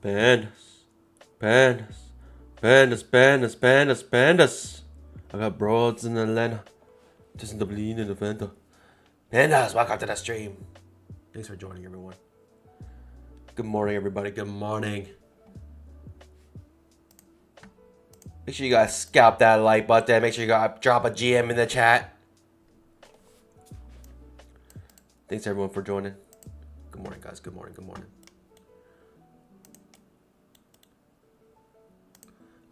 Pandas. Pandas. Pandas, pandas, pandas, pandas. I got broads in Atlanta. Just in the bleed in Atlanta. Pandas, welcome to the stream. Thanks for joining, everyone. Good morning, everybody. Good morning. Make sure you guys scalp that like button. Make sure you guys drop a GM in the chat. Thanks, everyone, for joining. Good morning, guys. Good morning. Good morning.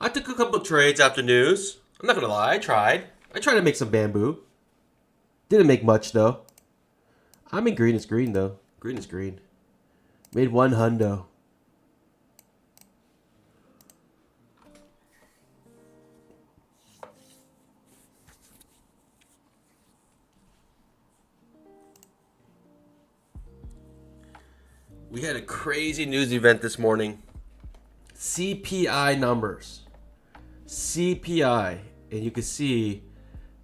I took a couple trades after news. I'm not gonna lie, I tried to make some bamboo. Didn't make much though. I mean, green is green though. Green is green. Made one hundo. We had a crazy news event this morning. CPI numbers. CPI, and you can see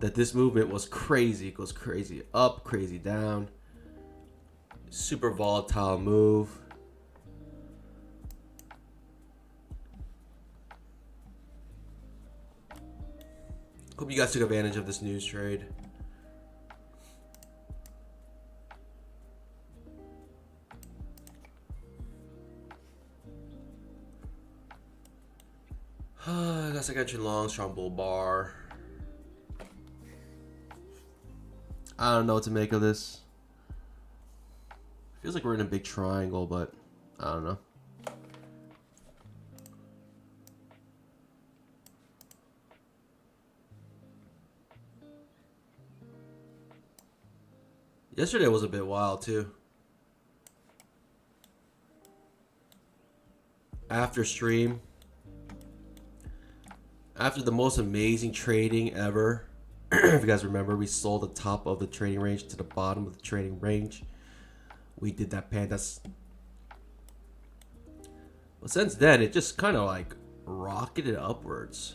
that this movement was crazy. It goes crazy up, crazy down. Super volatile move. Hope you guys took advantage of this news trade. I guess I got you long, strong bull bar. I don't know what to make of this. Feels like we're in a big triangle, but I don't know. Yesterday was a bit wild too. After stream, after the most amazing trading ever, if you guys remember, we sold the top of the trading range to the bottom of the trading range. We did that pandas. But since then, it just kind of like rocketed upwards.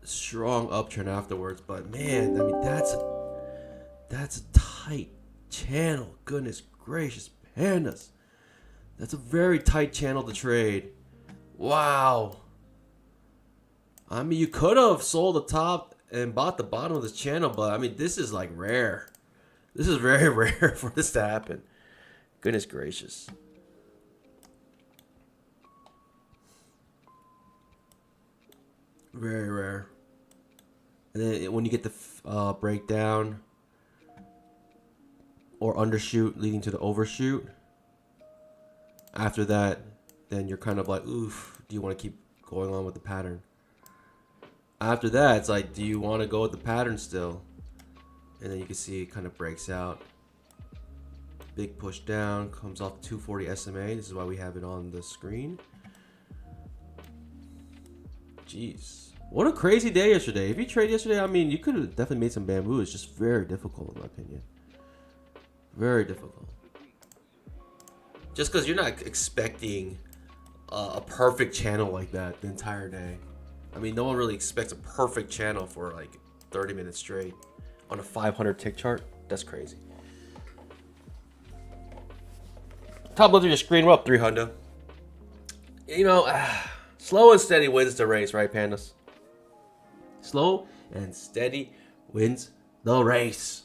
Strong uptrend afterwards, but man, I mean that's a tight channel. Goodness gracious, pandas. That's a very tight channel to trade. Wow. I mean, you could have sold the top and bought the bottom of this channel, but I mean, this is like rare. This is very rare for this to happen. Goodness gracious. Very rare. And then when you get the breakdown or undershoot leading to the overshoot, after that, then you're kind of like, oof, do you want to keep going on with the pattern? After that, it's like, do you want to go with the pattern still? And then you can see it kind of breaks out. Big push down, comes off 240 SMA. This is why we have it on the screen. Jeez. What a crazy day yesterday. If you trade yesterday, I mean, you could have definitely made some bamboo. It's just very difficult, in my opinion. Very difficult. Just because you're not expecting a perfect channel like that the entire day. I mean, no one really expects a perfect channel for like 30 minutes straight on a 500 tick chart. That's crazy. Top left of your screen, we're up 300. You know, slow and steady wins the race, right, pandas? Slow and steady wins the race.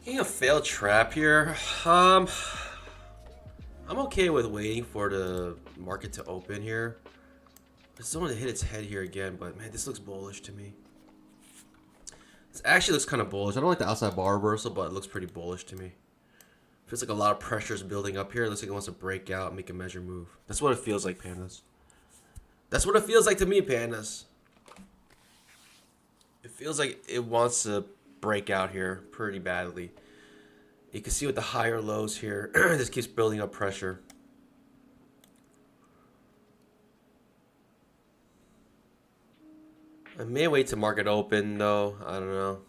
Getting a failed trap here. I'm okay with waiting for the market to open here. I just don't want to hit its head here again, but man, this looks bullish to me. This actually looks kind of bullish. I don't like the outside bar reversal, but it looks pretty bullish to me. Feels like a lot of pressure is building up here. It looks like it wants to break out and make a measure move. That's what it feels like, pandas. That's what it feels like to me, pandas. It feels like it wants to break out here pretty badly. You can see with the higher lows here, this keeps building up pressure. I may wait to market open though. I don't know.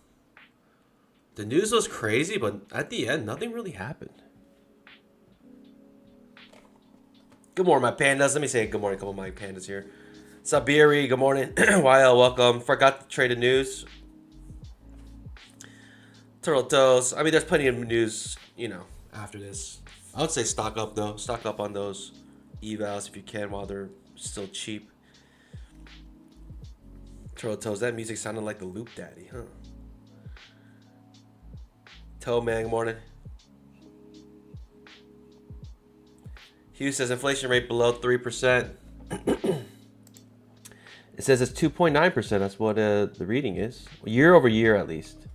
The news was crazy, but at the end, nothing really happened. Good morning, my pandas. Let me say good morning, a couple of my pandas here. Sabiri, good morning. YL, welcome. Forgot to trade the news. Turtle Toes. I mean, there's plenty of news, you know, after this. I would say stock up, though. Stock up on those evals if you can while they're still cheap. Turtle Toes. That music sounded like the Loop Daddy, huh? Toe Man, good morning. Hugh says inflation rate below 3%. It says it's 2.9%. That's what the reading is. Year over year, at least.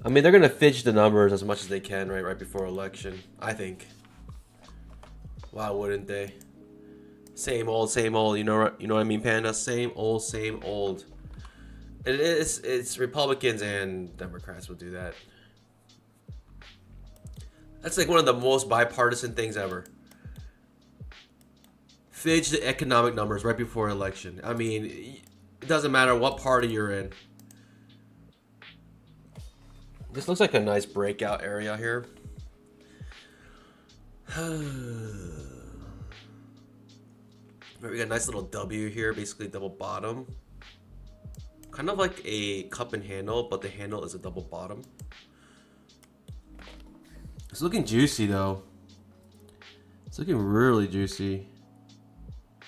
I mean, they're going to fidget the numbers as much as they can right before election, I think. Why wouldn't they? Same old, you know what I mean, Panda? Same old. It's Republicans and Democrats will do that. That's like one of the most bipartisan things ever. Fidge the economic numbers right before election. I mean, it doesn't matter what party you're in. This looks like a nice breakout area here. We got a nice little W here, basically double bottom. Kind of like a cup and handle, but the handle is a double bottom. It's looking juicy though. It's looking really juicy.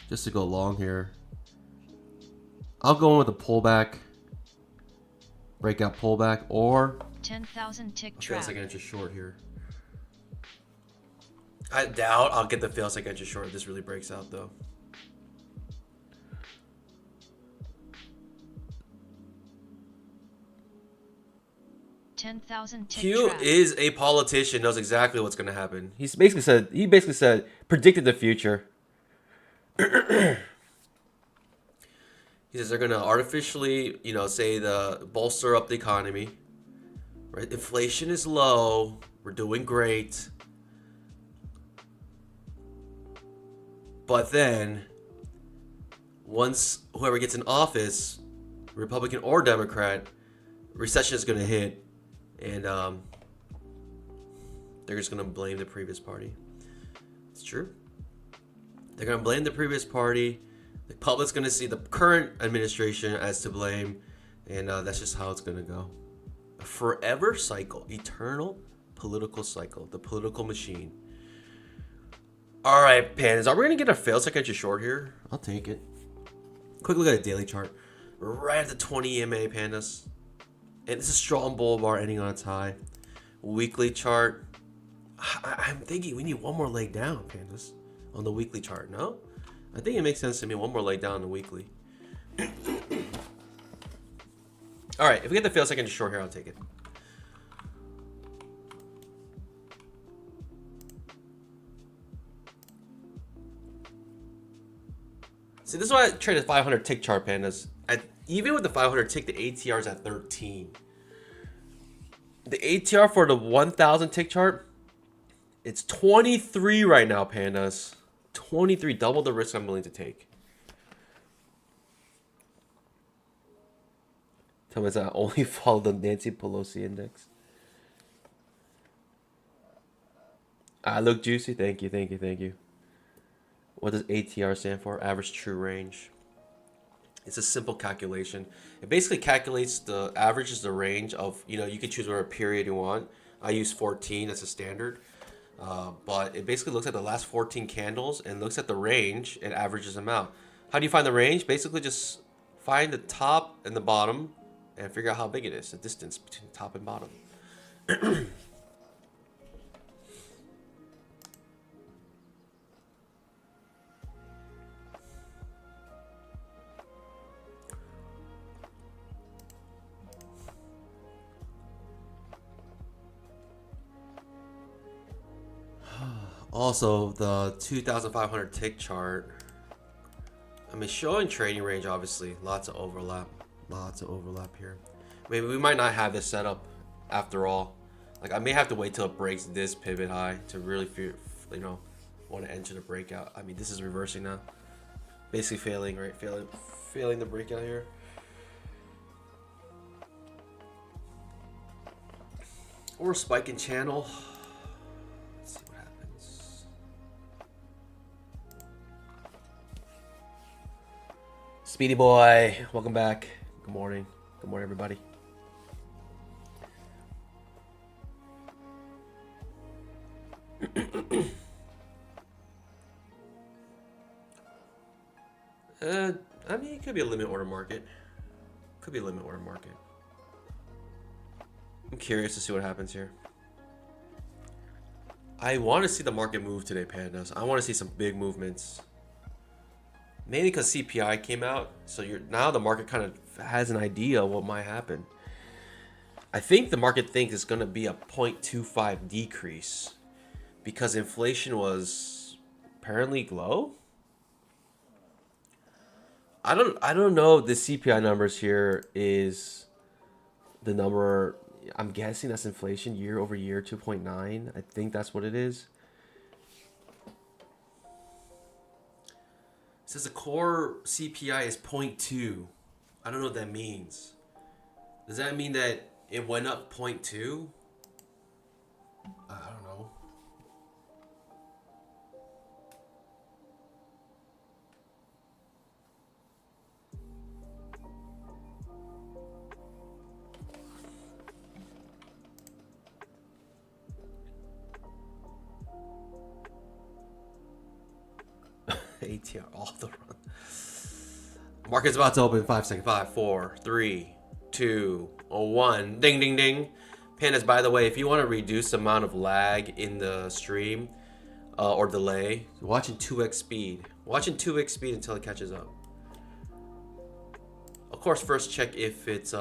Just to go long here. I'll go in with a pullback. Breakout pullback or 10,000 tick trap. Feels like an inch short here. I doubt I'll get the feels like inch short if this really breaks out though. Q is a politician, knows exactly what's going to happen. He basically said predicted the future. He says they're going to artificially, say bolster up the economy. Right? Inflation is low. We're doing great. But then once whoever gets in office, Republican or Democrat, recession is going to hit. And they're just going to blame the previous party. It's true. They're going to blame the previous party. The public's going to see the current administration as to blame. And that's just how it's going to go. A forever cycle. Eternal political cycle. The political machine. All right, pandas. Are we going to get a fail second short here? I'll take it. Quick look at a daily chart. Right at the 20 EMA, pandas. And it's a strong bull bar ending on its high. Weekly chart. I'm thinking we need one more leg down, pandas, on the weekly chart. No? I think it makes sense to me. One more leg down on the weekly. All right. If we get the fail second short here, I'll take it. See, this is why I traded 500 tick chart, pandas. Even with the 500 tick, the ATR is at 13. The ATR for the 1000 tick chart, it's 23 right now, pandas. 23, double the risk I'm willing to take. Tell me I only follow the Nancy Pelosi index. I look juicy. Thank you. What does ATR stand for? Average true range. It's a simple calculation. It basically calculates the average is the range of, you can choose whatever period you want. I use 14 as a standard. But it basically looks at the last 14 candles and looks at the range and averages them out. How do you find the range? Basically just find the top and the bottom and figure out how big it is, the distance between top and bottom. Also, the 2,500 tick chart. I mean, showing trading range, obviously, lots of overlap. Lots of overlap here. Maybe we might not have this set up after all. Like, I may have to wait till it breaks this pivot high to really feel, you know, want to enter the breakout. I mean, this is reversing now. Basically failing, right? Failing the breakout here. Or spiking channel. Let's see what happens. Speedy boy, welcome back. Good morning. Good morning, everybody. I mean, it could be a limit order market. Could be a limit order market. I'm curious to see what happens here. I want to see the market move today, pandas. I want to see some big movements. Mainly because CPI came out, so now the market kind of has an idea of what might happen. I think the market thinks it's going to be a 0.25 decrease because inflation was apparently low. I don't know if the CPI numbers here is the number. I'm guessing that's inflation year over year, 2.9. I think that's what it is. It says the core CPI is 0.2. I don't know what that means. Does that mean that it went up 0.2? I don't know. ATR off the run. Market's about to open. 5 seconds. 5, 4, 3, 2, 1. Ding, ding, ding. Pandas, by the way, if you want to reduce the amount of lag in the stream or delay, watching 2x speed. Watching 2x speed until it catches up. Of course, first check if it's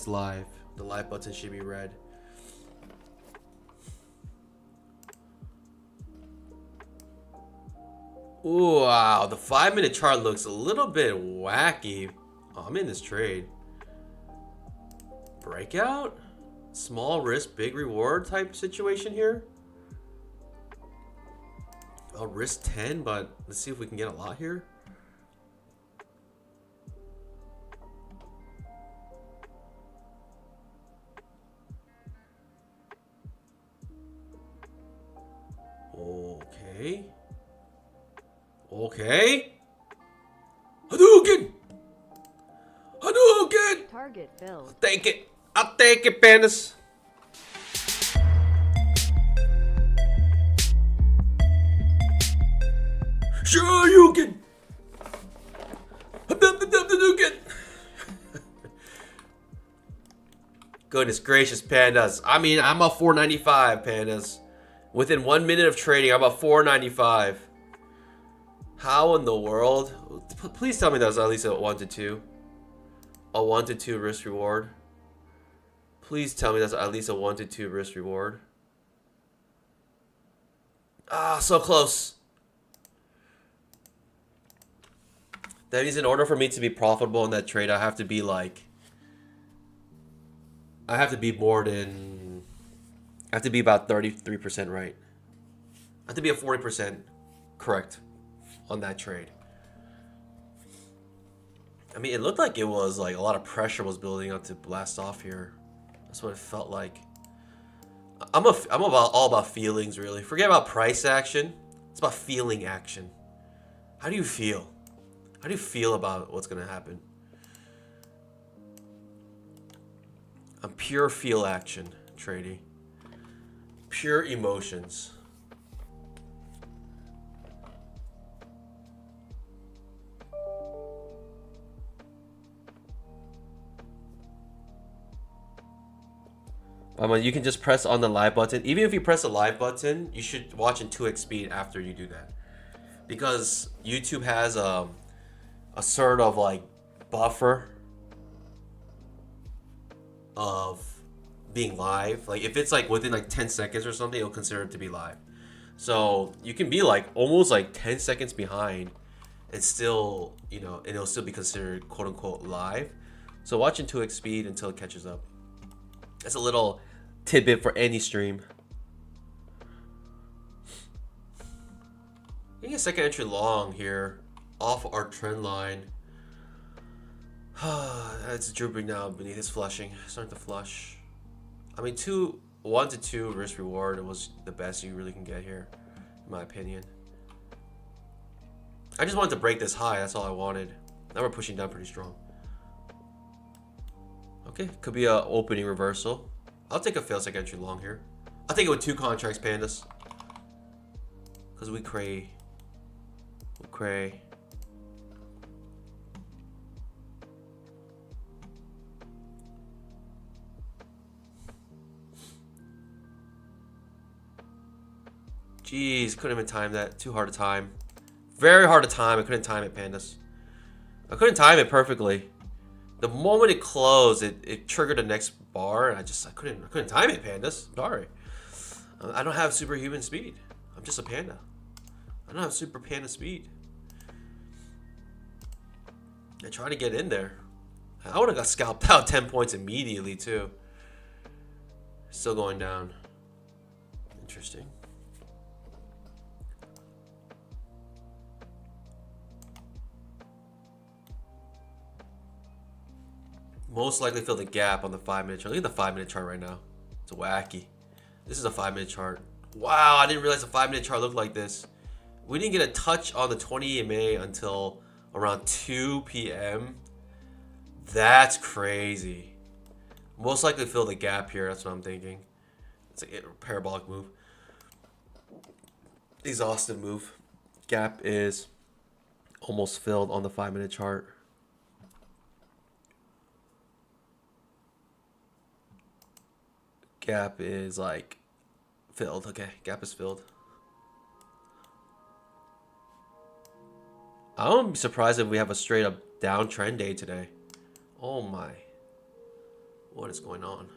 live. The live button should be red. Ooh, wow, the 5-minute chart looks a little bit wacky. Oh, I'm in this trade. Breakout? Small risk, big reward type situation here. I'll risk 10, but let's see if we can get a lot here. Okay. Okay. Hadouken! Hadouken! Target filled. I'll take it. I'll take it, pandas. Sure you can. Hadouken! Goodness gracious, pandas. I mean, I'm up 495, pandas. Within 1 minute of trading, I'm up 495. How in the world? Please tell me that was at least a 1 to 2. A 1 to 2 risk reward. Please tell me that's at least a 1 to 2 risk reward. Ah, so close. That means in order for me to be profitable in that trade, I have to be like... I have to be more than... I have to be about 33% right. I have to be at 40% correct on that trade. I mean, it looked like it was like a lot of pressure was building up to blast off here. That's what it felt like. I'm all about feelings, really. Forget about price action. It's about feeling action. How do you feel? How do you feel about what's going to happen? I'm pure feel action trading. Pure emotions. You can just press on the live button. Even if you press the live button, you should watch in 2x speed after you do that. Because YouTube has a sort of like buffer of being live. Like if it's like within like 10 seconds or something, it'll consider it to be live. So you can be like almost like 10 seconds behind and still, you know, and it'll still be considered quote unquote live. So watch in 2x speed until it catches up. That's a little tidbit for any stream. Getting a second entry long here off our trend line. It's drooping now beneath his flushing. Starting to flush. I mean, 1 to 2 risk reward was the best you really can get here, in my opinion. I just wanted to break this high. That's all I wanted. Now we're pushing down pretty strong. Okay, could be a opening reversal. I'll take a failed second entry long here. I'll take it with 2 contracts, pandas. Because we cray. We cray. Jeez, couldn't even time that. Too hard to time. Very hard to time. I couldn't time it, pandas. I couldn't time it perfectly. The moment it closed, it triggered the next bar, and I couldn't time it, pandas. Sorry. I don't have superhuman speed. I'm just a panda. I don't have super panda speed. I tried to get in there. I would have got scalped out 10 points immediately, too. Still going down. Interesting. Most likely fill the gap on the 5-minute chart. Look at the 5-minute chart right now. It's wacky. This is a 5-minute chart. Wow, I didn't realize the 5-minute chart looked like this. We didn't get a touch on the 20 EMA until around 2 p.m. That's crazy. Most likely fill the gap here. That's what I'm thinking. It's a parabolic move. Exhaustive move. Gap is almost filled on the 5-minute chart. Gap is like filled. Okay, gap is filled. I wouldn't be surprised if we have a straight up downtrend day today. Oh my. What is going on?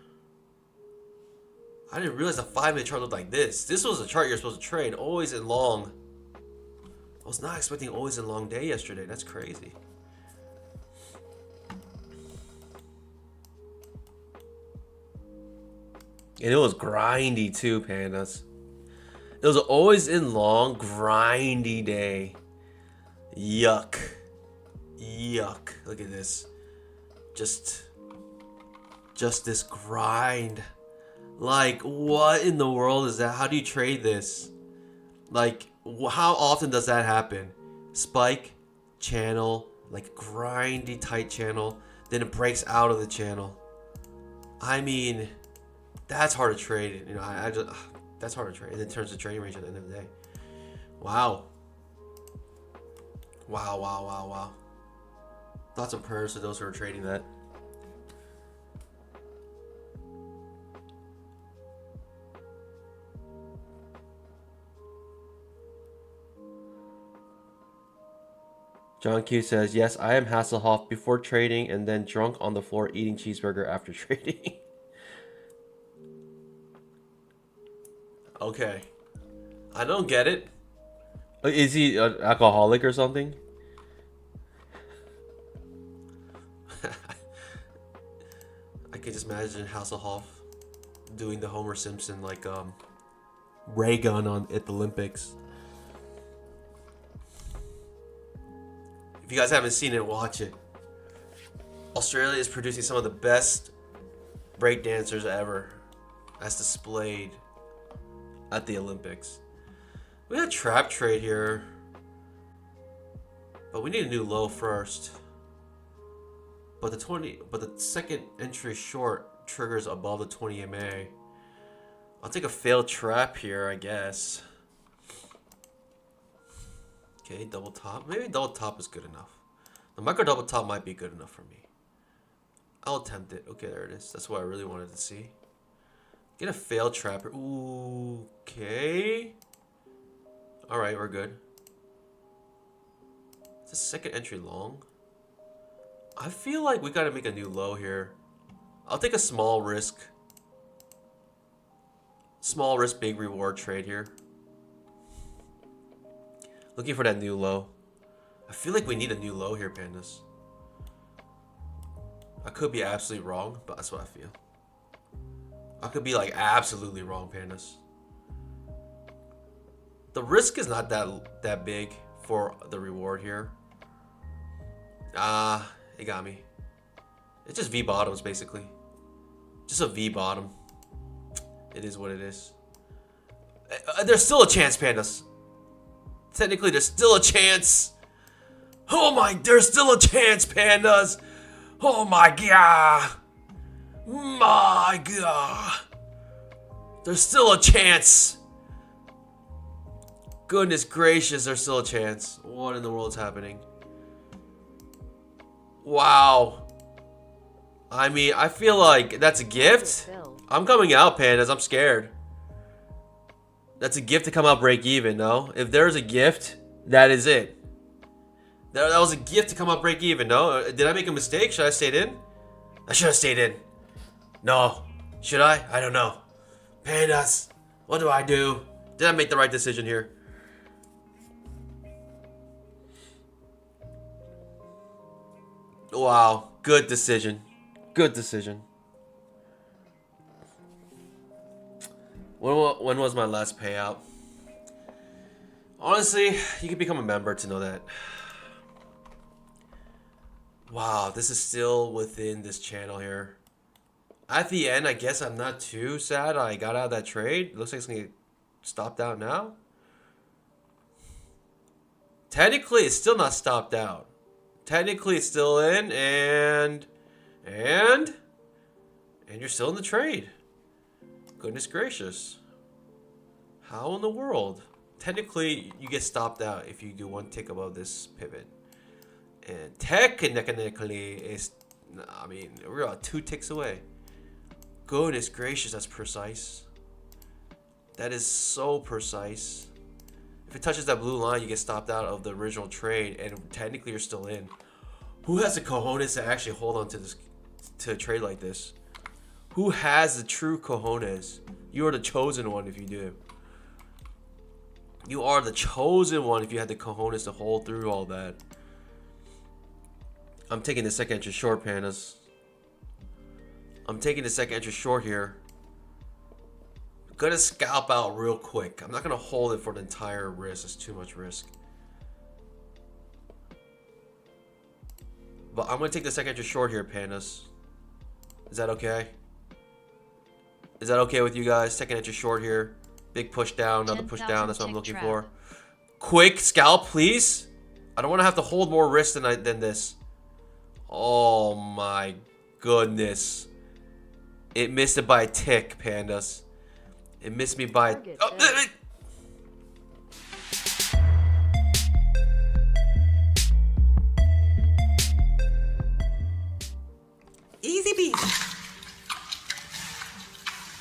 I didn't realize the 5-minute chart looked like this. This was a chart you're supposed to trade always in long. I was not expecting always in long day yesterday. That's crazy. And it was grindy too, pandas. It was always in long, grindy day. Yuck. Yuck. Look at this. Just this grind. Like, what in the world is that? How do you trade this? Like, how often does that happen? Spike, channel, like grindy tight channel, then it breaks out of the channel. I mean, that's hard to trade. You know, that's hard to trade. And it turns to trading range at the end of the day. Wow. Wow, wow, wow, wow. Thoughts and prayers to those who are trading that. John Q says, yes, I am Hasselhoff before trading and then drunk on the floor eating cheeseburger after trading. Okay. I don't get it. Is he an alcoholic or something? I can just imagine Hasselhoff doing the Homer Simpson like ray gun at the Olympics. If you guys haven't seen it, watch it. Australia is producing some of the best breakdancers ever, as displayed at the Olympics. We had a trap trade here, but we need a new low first. But the second entry short triggers above the 20 MA. I'll take a failed trap here, I guess. Okay, double top. Maybe double top is good enough. The micro double top might be good enough for me. I'll attempt it. Okay, there it is. That's what I really wanted to see. Get a failed trapper. Ooh, okay. Alright, we're good. Is the second entry long? I feel like we gotta make a new low here. I'll take a small risk. Small risk, big reward trade here. Looking for that new low. I feel like we need a new low here, pandas. I could be absolutely wrong, but that's what I feel. I could be like absolutely wrong, pandas. The risk is not that big for the reward here. It got me. It's just V bottoms basically. Just a V bottom. It is what it is. There's still a chance, pandas. Technically, there's still a chance. Oh my, there's still a chance, pandas. Oh my god. My god. There's still a chance. Goodness gracious, there's still a chance. What in the world is happening? Wow. I mean, I feel like that's a gift. I'm coming out, pandas. I'm scared. That's a gift to come out break even, no? If there's a gift, that is it. That was a gift to come out break even, no? Did I make a mistake? Should I have stayed in? I should have stayed in. No. Should I? I don't know. Pandas. What do I do? Did I make the right decision here? Wow. Good decision. Good decision. When was my last payout? Honestly, you can become a member to know that. Wow, this is still within this channel here. At the end, I guess I'm not too sad I got out of that trade. It looks like it's going to get stopped out now. Technically, it's still not stopped out. Technically, it's still in, and you're still in the trade. Goodness gracious. How in the world? Technically, you get stopped out if you do one tick above this pivot. And technically, it's, I mean, we're about 2 ticks away. Goodness gracious, that's precise. That is so precise. If it touches that blue line, you get stopped out of the original trade, and technically you're still in. Who has the cojones to actually hold on to this, to a trade like this? Who has the true cojones? You are the chosen one if you do. You are the chosen one if you had the cojones to hold through all that. I'm taking the second entry short, pandas. I'm taking the second entry short here. Gonna scalp out real quick. I'm not gonna hold it for the entire risk. It's too much risk. But I'm gonna take the second entry short here, pandas. Is that okay? Is that okay with you guys? Second entry short here. Big push down, another push down. That's what I'm looking for. Quick scalp, please. I don't want to have to hold more risk than this. Oh my goodness. It missed it by a tick, pandas. It missed me by... Oh, easy peasy.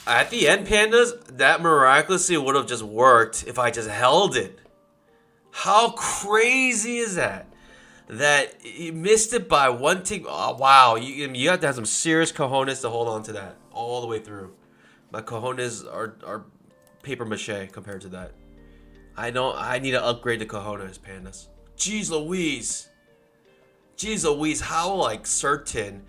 At the end, pandas, that miraculously would have just worked if I just held it. How crazy is that? That you missed it by 1 tick. Oh, wow, you have to have some serious cojones to hold on to that all the way through. My cojones are paper mache compared to that. I need to upgrade the cojones, pandas. Jeez Louise. Jeez Louise, how like certain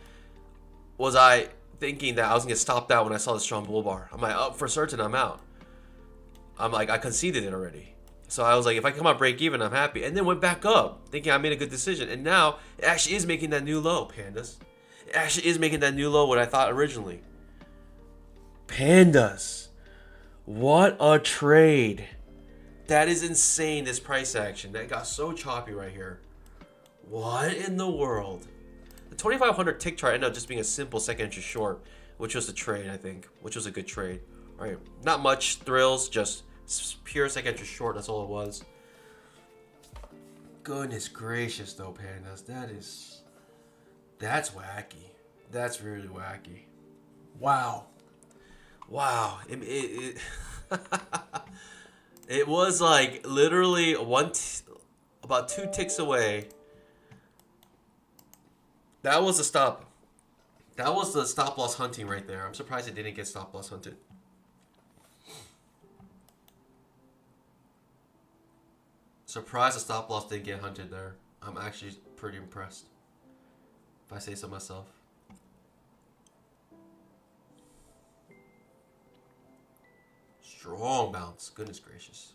was I thinking that I was gonna get stopped out when I saw the strong bull bar? I'm like, oh, for certain I'm out. I'm like, I conceded it already. So I was like, if I come out break even, I'm happy. And then went back up, thinking I made a good decision. And now it actually is making that new low, pandas. It actually is making that new low what I thought originally. Pandas. What a trade. That is insane, this price action. That got so choppy right here. What in the world? The 2500 tick chart ended up just being a simple second entry short, which was the trade, I think. Which was a good trade. All right, not much thrills, just pure second entry short. That's all it was. Goodness gracious, though, pandas. That's wacky. That's really wacky. Wow. Wow. It was like literally about 2 ticks away. That was the stop. That was the stop loss hunting right there. I'm surprised it didn't get stop loss hunted. Surprised the stop loss didn't get hunted there. I'm actually pretty impressed, if I say so myself. Strong bounce. Goodness gracious.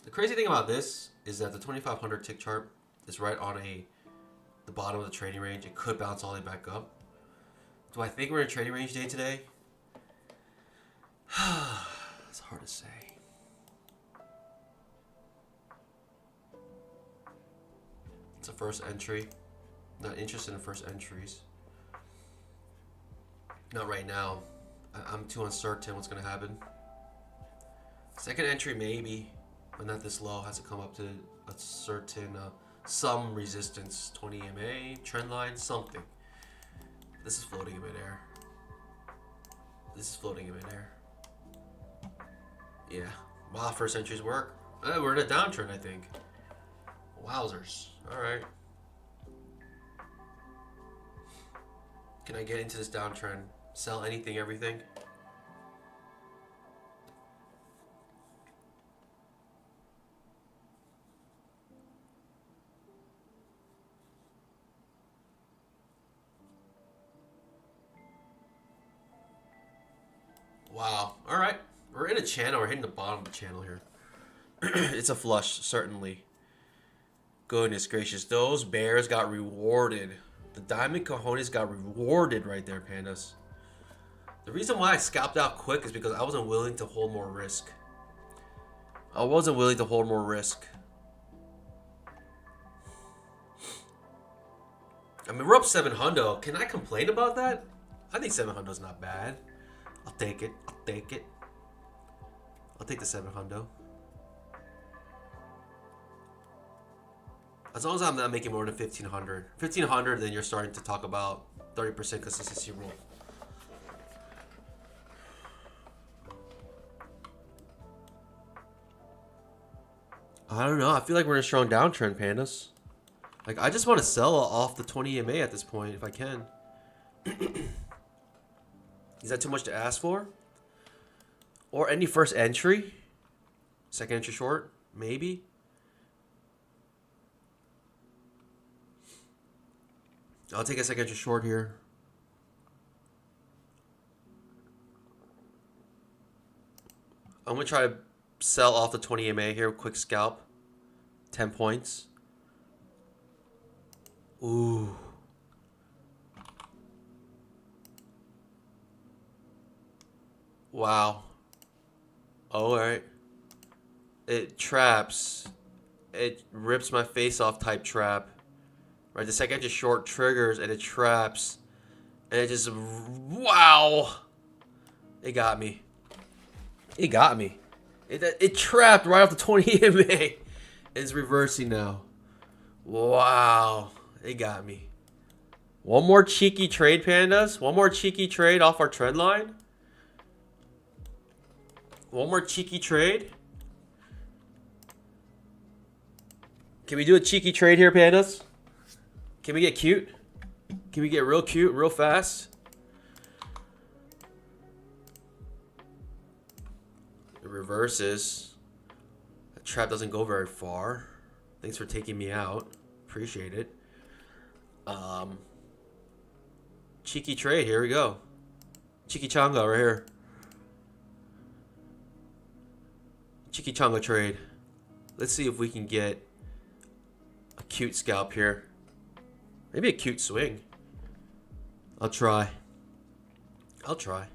The crazy thing about this is that the 2500 tick chart is right on the bottom of the trading range. It could bounce all the way back up. Do I think we're in a trading range day today? It's hard to say. It's a first entry. Not interested in first entries. Not right now. I'm too uncertain what's going to happen. Second entry maybe, but not this low. Has to come up to a certain some resistance. 20 EMA, trend line, something. This is floating in midair. This is floating in midair. Yeah. Wow, first entries work. We're in a downtrend, I think. Wowzers. Alright. Can I get into this downtrend? Sell anything, everything? Wow. Alright. We're in a channel. We're hitting the bottom of the channel here. It's a flush, certainly. Goodness gracious. Those bears got rewarded. The diamond cojones got rewarded right there, pandas. The reason why I scalped out quick is because I wasn't willing to hold more risk. I wasn't willing to hold more risk. I mean, we're up 700. Can I complain about that? I think 700 is not bad. I'll take it. I'll take it. I'll take the 700. As long as I'm not making more than 1500. 1500, then you're starting to talk about 30% consistency rule. I don't know. I feel like we're in a strong downtrend, pandas. Like, I just want to sell off the 20 EMA at this point, if I can. Is that too much to ask for? Or any first entry? Second entry short? Maybe? I'll take a second entry short here. I'm going to try to sell off the 20 EMA here. Quick scalp. 10 points. Ooh. Wow. Alright. It traps. It rips my face off type trap. Right, the second just short triggers and it traps. And it just, wow. It got me. It got me. It trapped right off the 20 EMA. It's reversing now. Wow. It got me. One more cheeky trade, pandas. One more cheeky trade off our trend line. One more cheeky trade. Can we do a cheeky trade here, pandas? Can we get cute? Can we get real cute, real fast? It reverses. That trap doesn't go very far. Thanks for taking me out. Appreciate it. Cheeky trade. Here we go. Cheeky changa right here. Cheeky changa trade. Let's see if we can get a cute scalp here. Maybe a cute swing. I'll try. I'll try.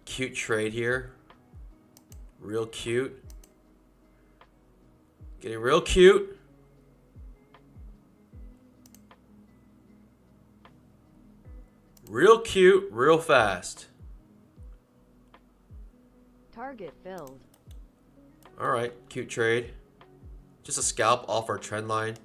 Cute trade here. Real cute. Getting real cute. Real cute, real fast. Target filled. Alright, cute trade. Just a scalp off our trend line.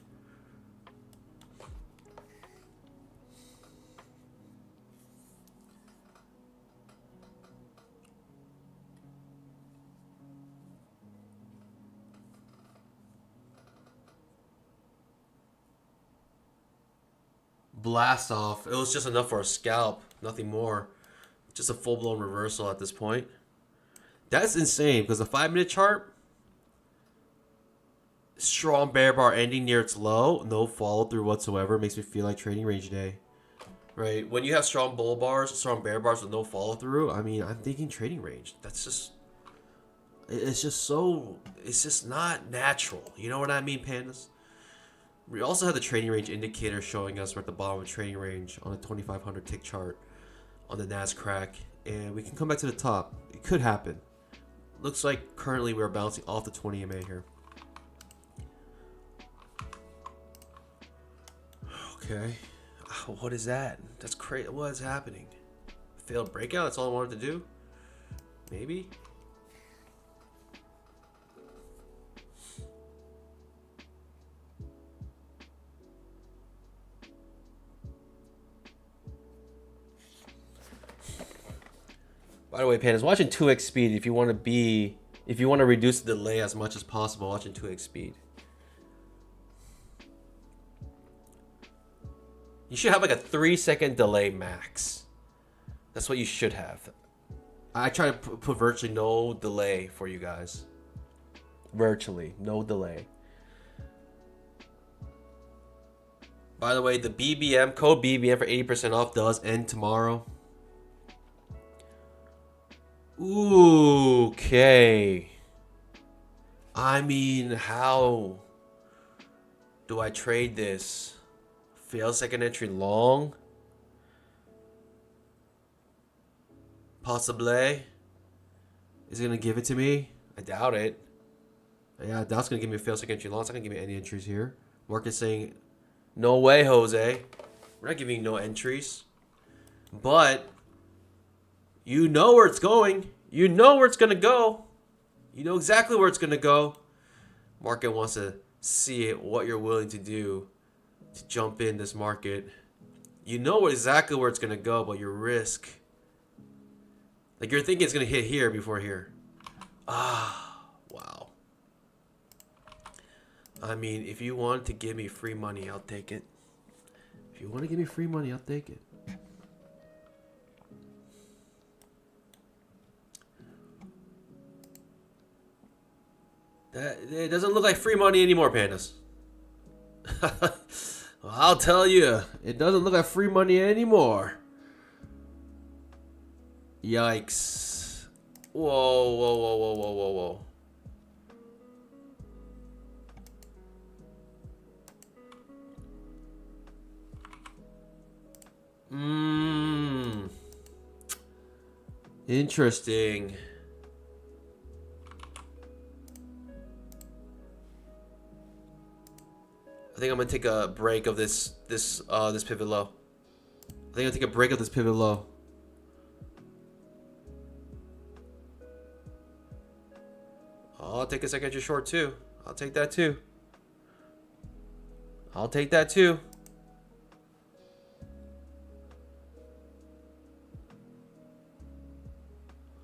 blast off. It was just enough for a scalp, nothing more. Just a full-blown reversal at this point. That's insane because the 5-minute chart, strong bear bar ending near its low, no follow through whatsoever. Makes me feel like trading range day. Right? When you have strong bull bars, strong bear bars with no follow through, I mean, I'm thinking trading range. That's just, it's just not natural. You know what I mean, pandas? We also have the trading range indicator showing us we're at the bottom of trading range on a 2500 tick chart on the Nascraq, and we can come back to the top. It could happen. Looks like currently we're bouncing off the 20 MA here. Okay. What is that? That's crazy. What is happening? Failed breakout? That's all I wanted to do? Maybe? By the way, pandas, watching 2x speed if you want to reduce the delay as much as possible, watching 2x speed. You should have like a 3-second delay max. That's what you should have. I try to put virtually no delay for you guys. Virtually no delay. By the way, the BBM code BBM for 80% off does end tomorrow. Ooh, okay. I mean, how do I trade this? Fail second entry long? Possibly. Is it going to give it to me? I doubt it. Yeah, that's going to give me a fail second entry long. It's not going to give me any entries here. Market's saying, no way, Jose. We're not giving you no entries. But you know where it's going. You know where it's going to go. You know exactly where it's going to go. Market wants to see what you're willing to do to jump in this market. You know exactly where it's going to go, but your risk. Like you're thinking it's going to hit here before here. Ah, wow. I mean, if you want to give me free money, I'll take it. If you want to give me free money, I'll take it. It doesn't look like free money anymore, pandas. Well, I'll tell you, it doesn't look like free money anymore. Yikes. Whoa, whoa, whoa, whoa, whoa, whoa, whoa. Interesting. I think I'm gonna take a break of this pivot low. I think I'll take a break of this pivot low. I'll take a second entry short too. I'll take that too. I'll take that too.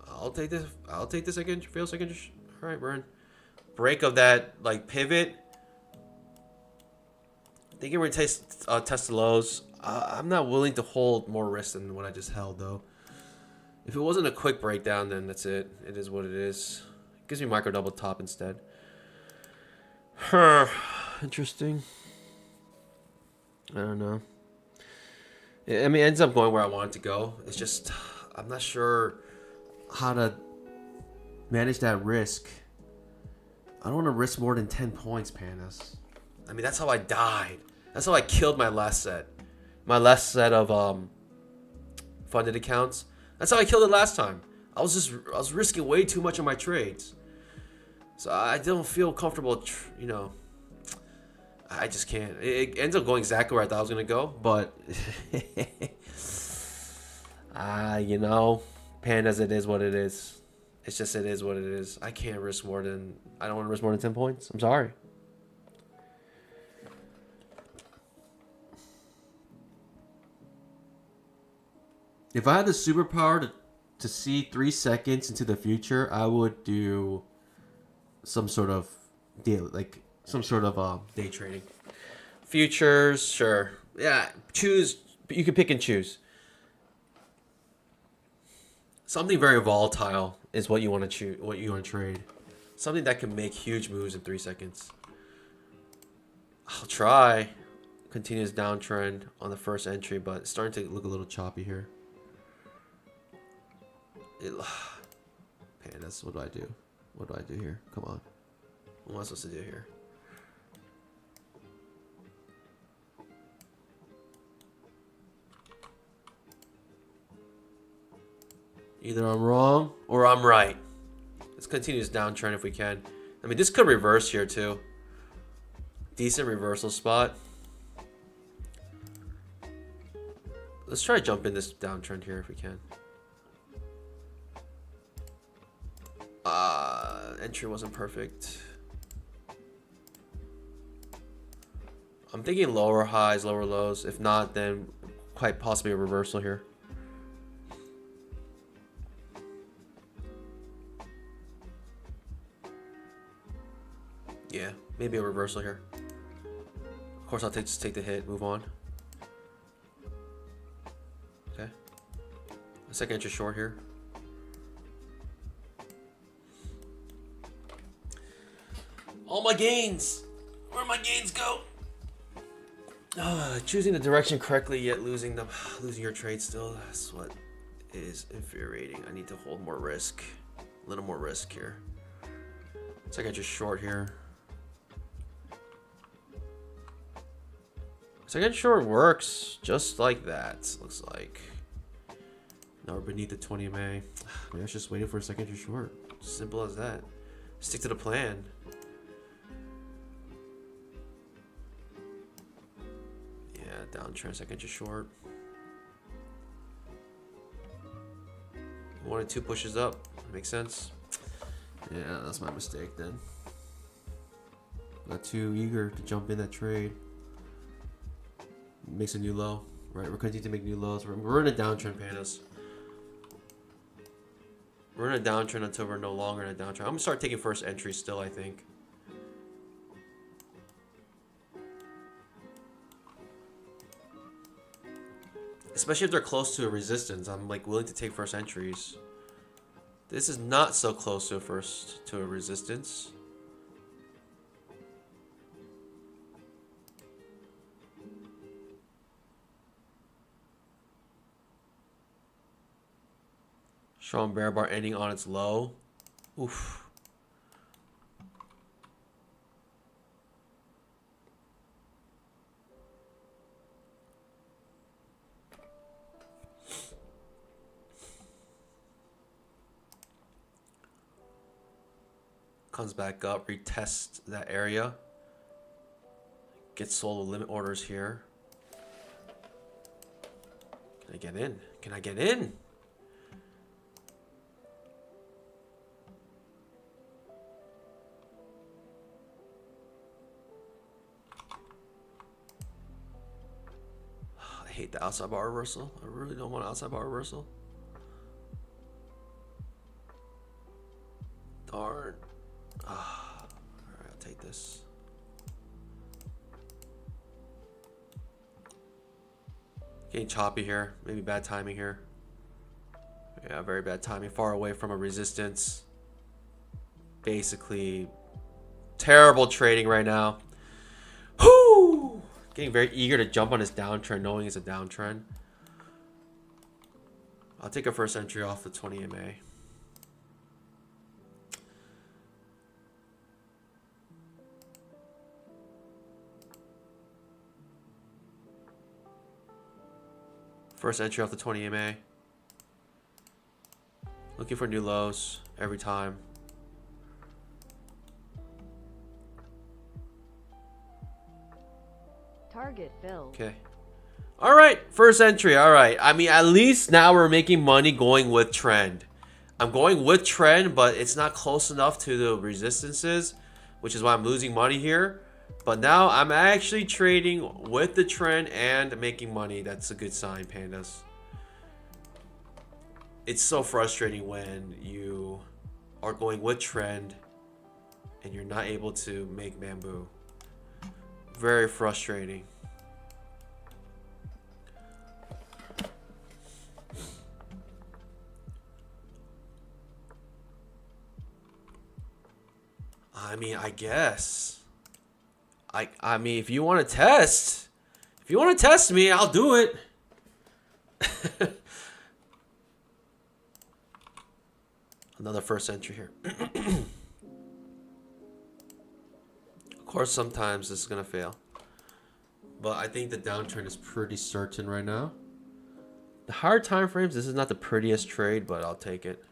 I'll take this. I'll take the second fail second. All right, we're in break of that like pivot. I think we're gonna test the lows. I'm not willing to hold more risk than what I just held though. If it wasn't a quick breakdown, then that's it. It is what it is. It gives me micro double top instead. Interesting. I don't know. I mean, it ends up going where I want it to go. It's just I'm not sure how to manage that risk. I don't want to risk more than 10 points, pandas. I mean, that's how I died. That's how I killed my last set. My last set of funded accounts. That's how I killed it last time. I was risking way too much on my trades. So I don't feel comfortable, you know. I just can't. It ends up going exactly where I thought it was going to go, but you know, pandas, it is what it is. It's just it is what it is. I can't risk more than I don't want to risk more than 10 points. I'm sorry. If I had the superpower to see 3 seconds into the future, I would do some sort of day, like some sort of day trading. Futures, sure. Yeah, choose. You can pick and choose. Something very volatile is what you want to choose. What you want to trade. Something that can make huge moves in 3 seconds. I'll try. Continuous downtrend on the first entry, but it's starting to look a little choppy here. Pandas, what do I do? What do I do here? Come on. What am I supposed to do here? Either I'm wrong or I'm right. Let's continue this downtrend if we can. I mean, this could reverse here too. Decent reversal spot. Let's try to jump in this downtrend here if we can. Entry wasn't perfect. I'm thinking lower highs, lower lows. If not, then quite possibly a reversal here. Yeah, maybe a reversal here. Of course, I'll just take the hit, move on. Okay. A second entry short here. All my gains! Where'd my gains go? Choosing the direction correctly yet losing your trade still. That's what is infuriating. I need to hold more risk. A little more risk here. Second entry short here. Second short works just like that, looks like. Now we're beneath the 20 MA. Maybe I was just waiting for a second entry short. Simple as that. Stick to the plan. Yeah, downtrend, second entry short. 1 and 2 pushes up. Makes sense. Yeah, that's my mistake then. Not too eager to jump in that trade. Makes a new low, right? We're continuing to make new lows. We're in a downtrend, pandas. We're in a downtrend until we're no longer in a downtrend. I'm gonna start taking first entries still, I think. Especially if they're close to a resistance, I'm like willing to take first entries. This is not so close to a resistance. Strong bear bar ending on its low. Oof. Comes back up, retests that area. Gets sold with limit orders here. Can I get in? Can I get in? I hate the outside bar reversal. I really don't want an outside bar reversal. Darn. Alright, I'll take this. Getting choppy here. Maybe bad timing here. Yeah, very bad timing. Far away from a resistance. Basically, terrible trading right now. Whoo! Getting very eager to jump on this downtrend, knowing it's a downtrend. I'll take a first entry off the 20 MA. First entry off the 20 MA. Looking for new lows every time. Target filled. Okay. All right, first entry. All right. I mean, at least now we're making money going with trend. I'm going with trend, but it's not close enough to the resistances, which is why I'm losing money here. But now I'm actually trading with the trend and making money. That's a good sign, pandas. It's so frustrating when you are going with trend and you're not able to make bamboo. Very frustrating. I mean, I guess. I mean, if you want to test, me, I'll do it. Another first entry here. Of course, sometimes this is gonna fail, but I think the downtrend is pretty certain right now. The higher time frames, this is not the prettiest trade, but I'll take it.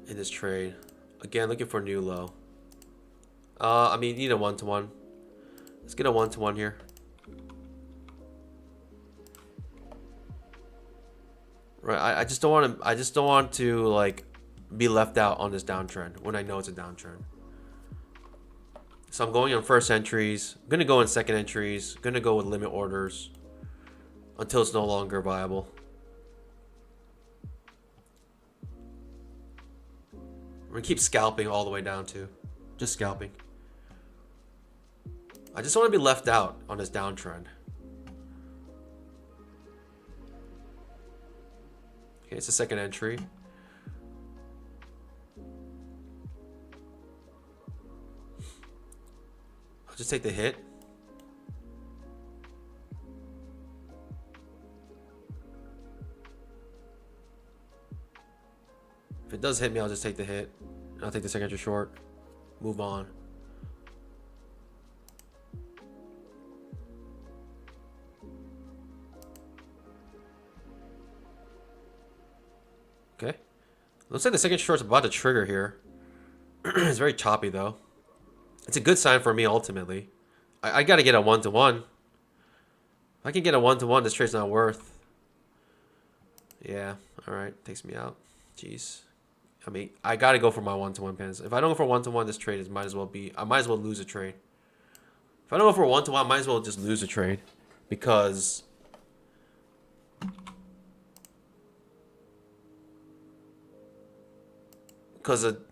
In this trade, again, looking for a new low. I mean, you need a 1-to-1. Let's get a 1-to-1 here. Right, I just don't want to. I just don't want to like be left out on this downtrend when I know it's a downtrend. So I'm going on first entries. I'm gonna go in second entries. Gonna go with limit orders until it's no longer viable. We're gonna keep scalping all the way down to just scalping. I just want to be left out on this downtrend. Okay, it's a second entry. I'll just take the hit. If it does hit me, I'll just take the hit. I'll take the second entry short. Move on. Okay. Looks like the second short's about to trigger here. It's very choppy though. It's a good sign for me ultimately. I gotta get a 1-to-1. If I can get a 1-to-1, this trade's not worth. Yeah, alright, takes me out. Jeez. I mean, I gotta go for my 1-to-1 pins. If I don't go for 1-to-1, this trade might as well be. I might as well lose a trade. If I don't go for 1-to-1, I might as well just lose a trade, because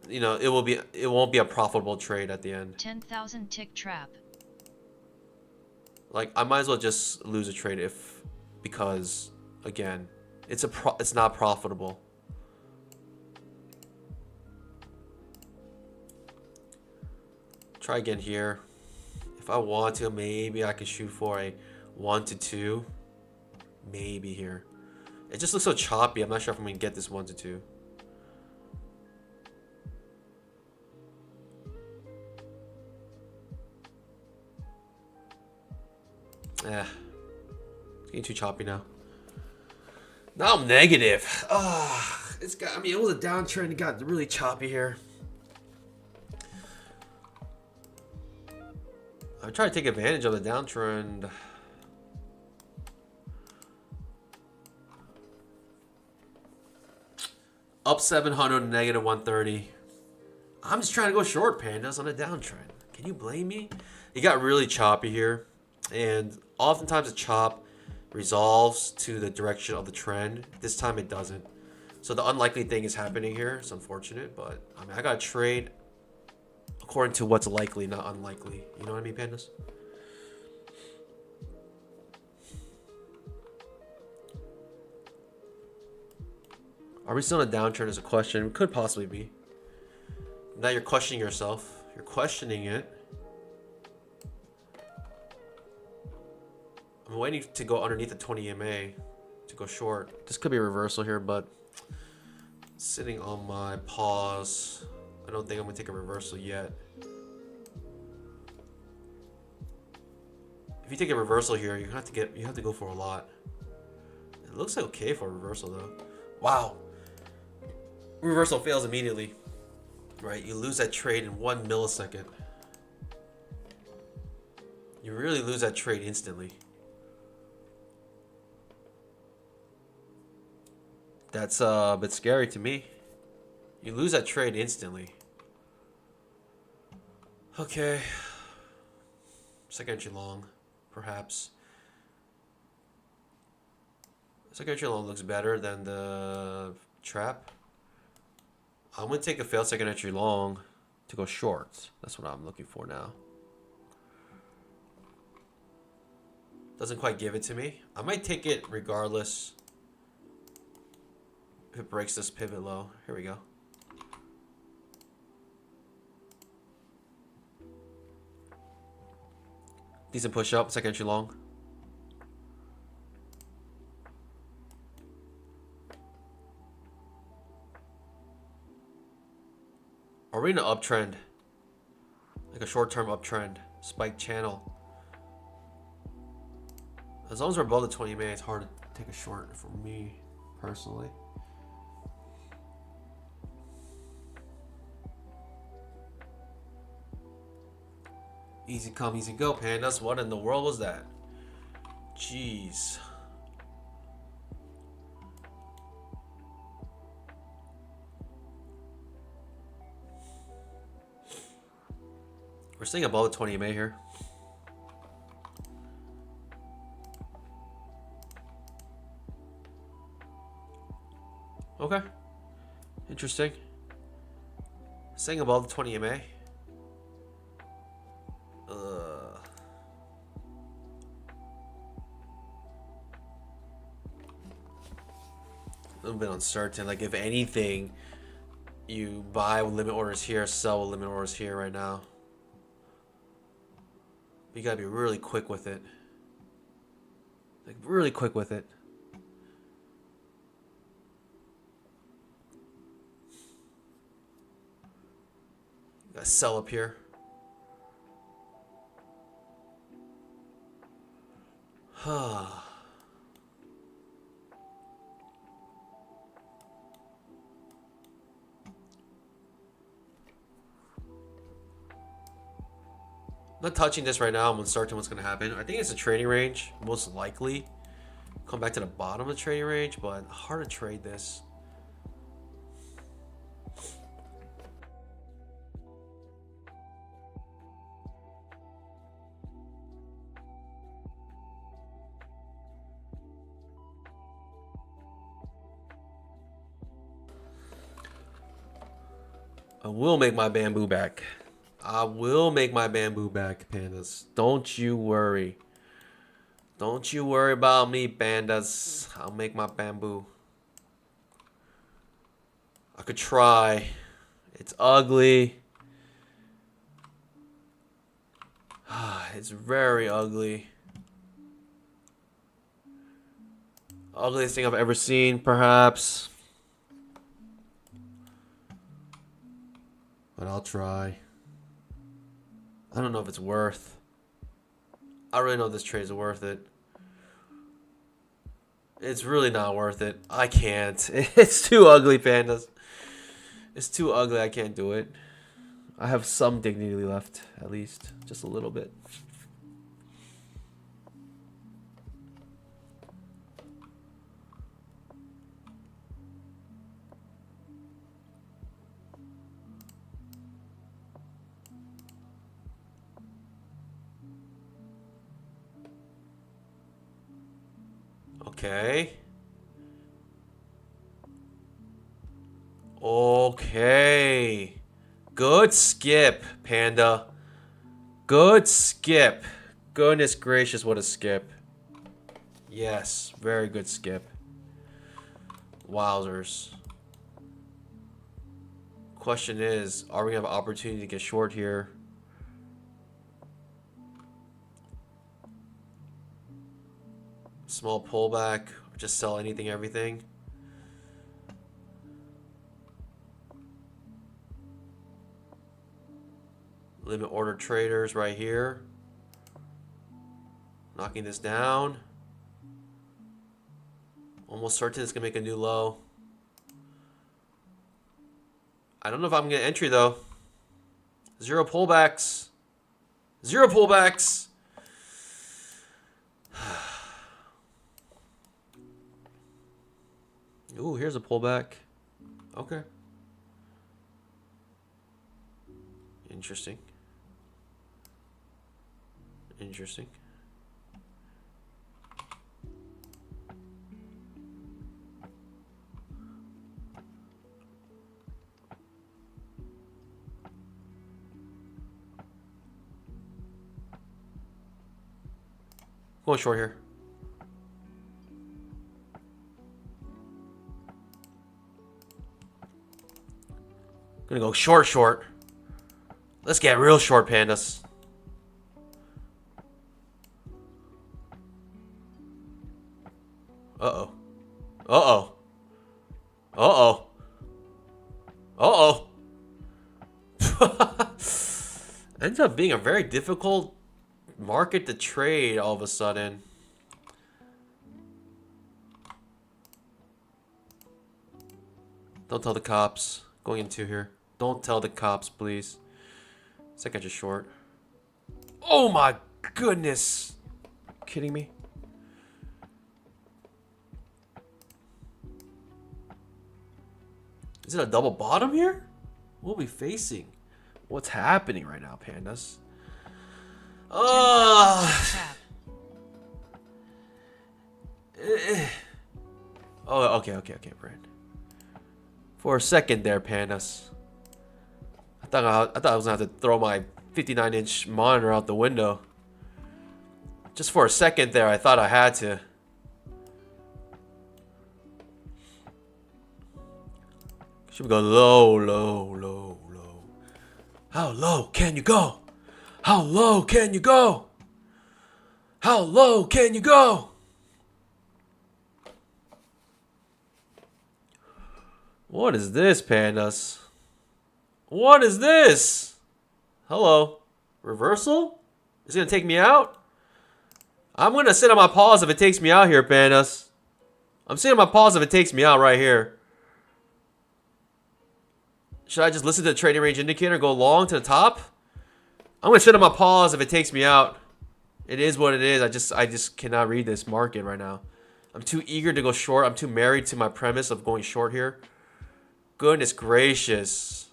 you know, it won't be a profitable trade at the end. 10,000 tick trap. Like I might as well just lose a trade because again, it's not profitable. Try again here. If I want to, maybe I can shoot for a 1-to-2. Maybe here. It just looks so choppy. I'm not sure if I'm gonna get this 1-to-2. It's getting too choppy now. Now I'm negative. I mean, it was a downtrend. It got really choppy here. I try to take advantage of the downtrend. Up 700, negative 130. I'm just trying to go short pandas on a downtrend. Can you blame me? It got really choppy here. And oftentimes a chop resolves to the direction of the trend. This time it doesn't. So the unlikely thing is happening here. It's unfortunate, but I mean, I got to trade according to what's likely, not unlikely. You know what I mean, pandas? Are we still in a downtrend is a question. It could possibly be. Now you're questioning yourself. You're questioning it. I'm waiting to go underneath the 20 EMA to go short. This could be a reversal here, but sitting on my pause. I don't think I'm gonna take a reversal yet. If you take a reversal here, you have to go for a lot. It looks okay for a reversal though. Wow. Reversal fails immediately. Right, you lose that trade in 1 millisecond. You really lose that trade instantly. That's a bit scary to me. You lose that trade instantly. Okay. Second entry long, perhaps. Second entry long looks better than the trap. I'm going to take a failed second entry long to go short. That's what I'm looking for now. Doesn't quite give it to me. I might take it regardless. If it breaks this pivot low. Here we go. Decent push up, second entry long. Are we in an uptrend? Like a short-term uptrend, spike channel. As long as we're above the 20 EMA, it's hard to take a short for me, personally. Easy come, easy go, pandas. What in the world was that? Jeez. We're staying above the 20 EMA here. Okay. Interesting. Staying above the 20 EMA. A little bit uncertain. Like, if anything, you buy with limit orders here, sell with limit orders here right now. You gotta be really quick with it. Like, really quick with it. You gotta sell up here. I'm not touching this right now. I'm uncertain what's going to happen. I think it's a trading range, most likely. Come back to the bottom of the trading range, but hard to trade this. I will make my bamboo back. I will make my bamboo back, pandas. Don't you worry. Don't you worry about me, pandas. I'll make my bamboo. I could try. It's ugly. It's very ugly. Ugliest thing I've ever seen, perhaps. But I'll try. I don't know if it's worth. I really know this trade is worth it. It's really not worth it. I can't. It's too ugly, pandas. It's too ugly. I can't do it. I have some dignity left, at least. Just a little bit. Okay. Okay. Good skip, panda. Good skip. Goodness gracious, what a skip. Yes, very good skip. Wowzers. Question is, are we going to have an opportunity to get short here? Small pullback, or just sell anything, everything. Limit order traders right here. Knocking this down. Almost certain it's going to make a new low. I don't know if I'm going to entry though. Zero pullbacks. Zero pullbacks. Ooh, here's a pullback. Okay. Interesting. Interesting. Going short here. Gonna go short. Let's get real short, pandas. Uh-oh. Uh-oh. Uh-oh. Uh-oh. Ends up being a very difficult market to trade all of a sudden. Don't tell the cops. Going into here. Don't tell the cops, please. Second just short. Oh my goodness. Kidding me? Is it a double bottom here? What are we facing? What's happening right now, pandas? Oh, okay, Brand. For a second there, pandas. I thought I was gonna have to throw my 59-inch monitor out the window. Just for a second there, I thought I had to. Should we go low, low, low, low? How low can you go? How low can you go? How low can you go? What is this, pandas? What is this? Hello. Reversal? Is it gonna take me out? I'm gonna sit on my paws if it takes me out here, pandas. I'm sitting on my paws if it takes me out right here. Should I just listen to the trading range indicator, go long to the top? I'm gonna sit on my paws if it takes me out. It is what it is. I just cannot read this market right now. I'm too eager to go short. I'm too married to my premise of going short here. Goodness gracious.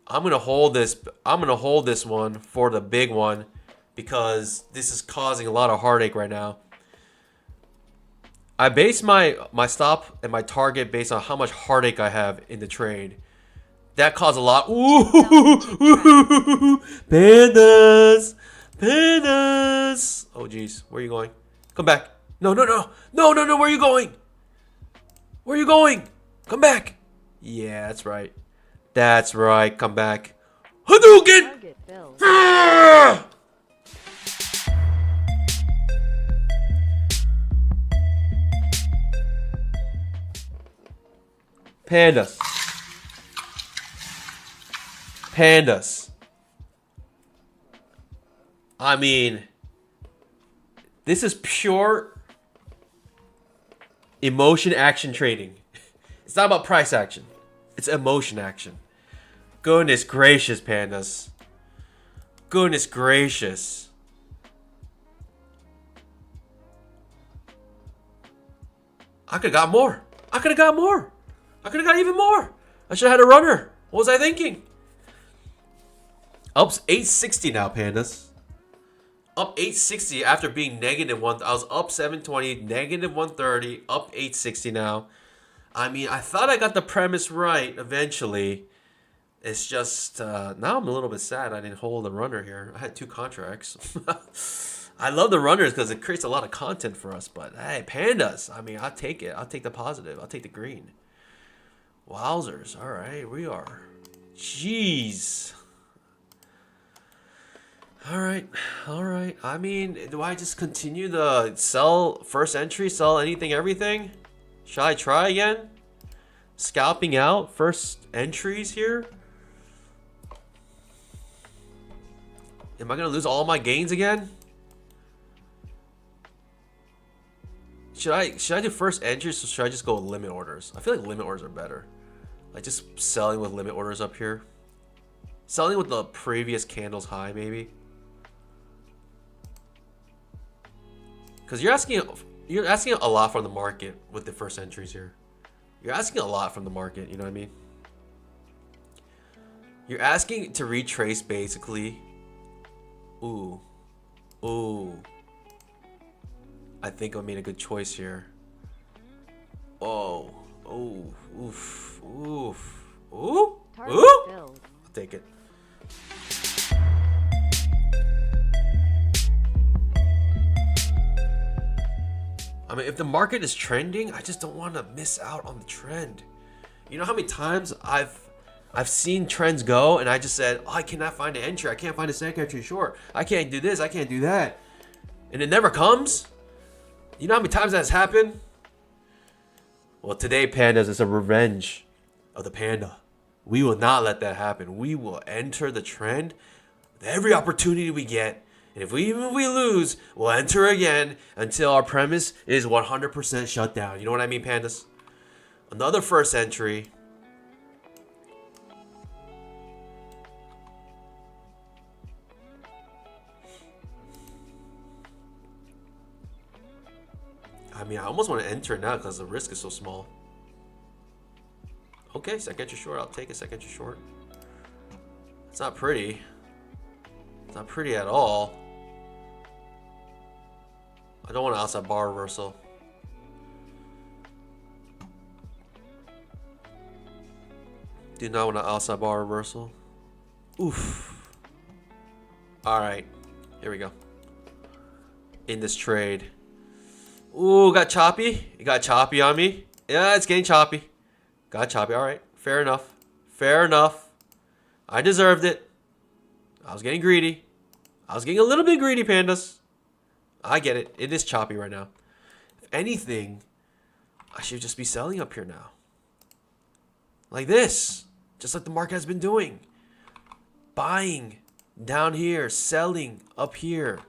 I'm gonna hold this. I'm gonna hold this one for the big one because this is causing a lot of heartache right now. I base my stop and my target based on how much heartache I have in the trade. That caused a lot. Ooh, pandas, pandas. Oh geez, where are you going? Come back. No. Where are you going? Where are you going? Come back. Yeah, that's right. That's right. Come back. Hadouken! Target filled. Ah! Pandas. Pandas. I mean, this is pure emotion action trading. It's not about price action. It's emotion action. Goodness gracious, pandas. Goodness gracious. I could have got more. I could have got more. I could have got even more. I should have had a runner. What was I thinking? Up 860 now, pandas. Up 860 after being negative one. I was up 720, negative 130, up 860 now. I mean, I thought I got the premise right eventually. It's just, now I'm a little bit sad I didn't hold the runner here. I had 2 contracts. I love the runners because it creates a lot of content for us. But, hey, pandas. I mean, I'll take it. I'll take the positive. I'll take the green. Wowzers. All right, we are. Jeez. All right. I mean, do I just continue the sell first entry, sell anything, everything? Should I try again? Scalping out first entries here? Am I going to lose all my gains again? Should I do first entries or should I just go with limit orders? I feel like limit orders are better. Like just selling with limit orders up here. Selling with the previous candle's high maybe. Because you're asking a lot from the market with the first entries here. You're asking a lot from the market, you know what I mean? You're asking to retrace basically. Ooh. I think I made a good choice here. Oh. Oof. Ooh. Target Ooh. filled. I'll take it. I mean, if the market is trending, I just don't want to miss out on the trend. You know how many times I've seen trends go and I just said, oh, I cannot find an entry. I can't find a second entry short. I can't do this. I can't do that. And it never comes. You know how many times that's happened? Well, today, pandas, is a revenge of the panda. We will not let that happen. We will enter the trend with every opportunity we get. And if we lose, we'll enter again until our premise is 100% shut down. You know what I mean, pandas? Another first entry. I mean, I almost want to enter it now because the risk is so small. Okay, second entry short. I'll take a second entry short. It's not pretty. It's not pretty at all. I don't want an outside bar reversal. Do not want an outside bar reversal. Oof. Alright. Here we go. In this trade. Ooh, got choppy. It got choppy on me. Yeah, it's getting choppy. Got choppy. Alright. Fair enough. Fair enough. I deserved it. I was getting greedy. I was getting a little bit greedy, pandas. I get it. It is choppy right now. If anything, I should just be selling up here now. Like this. Just like the market has been doing. Buying down here. Selling up here.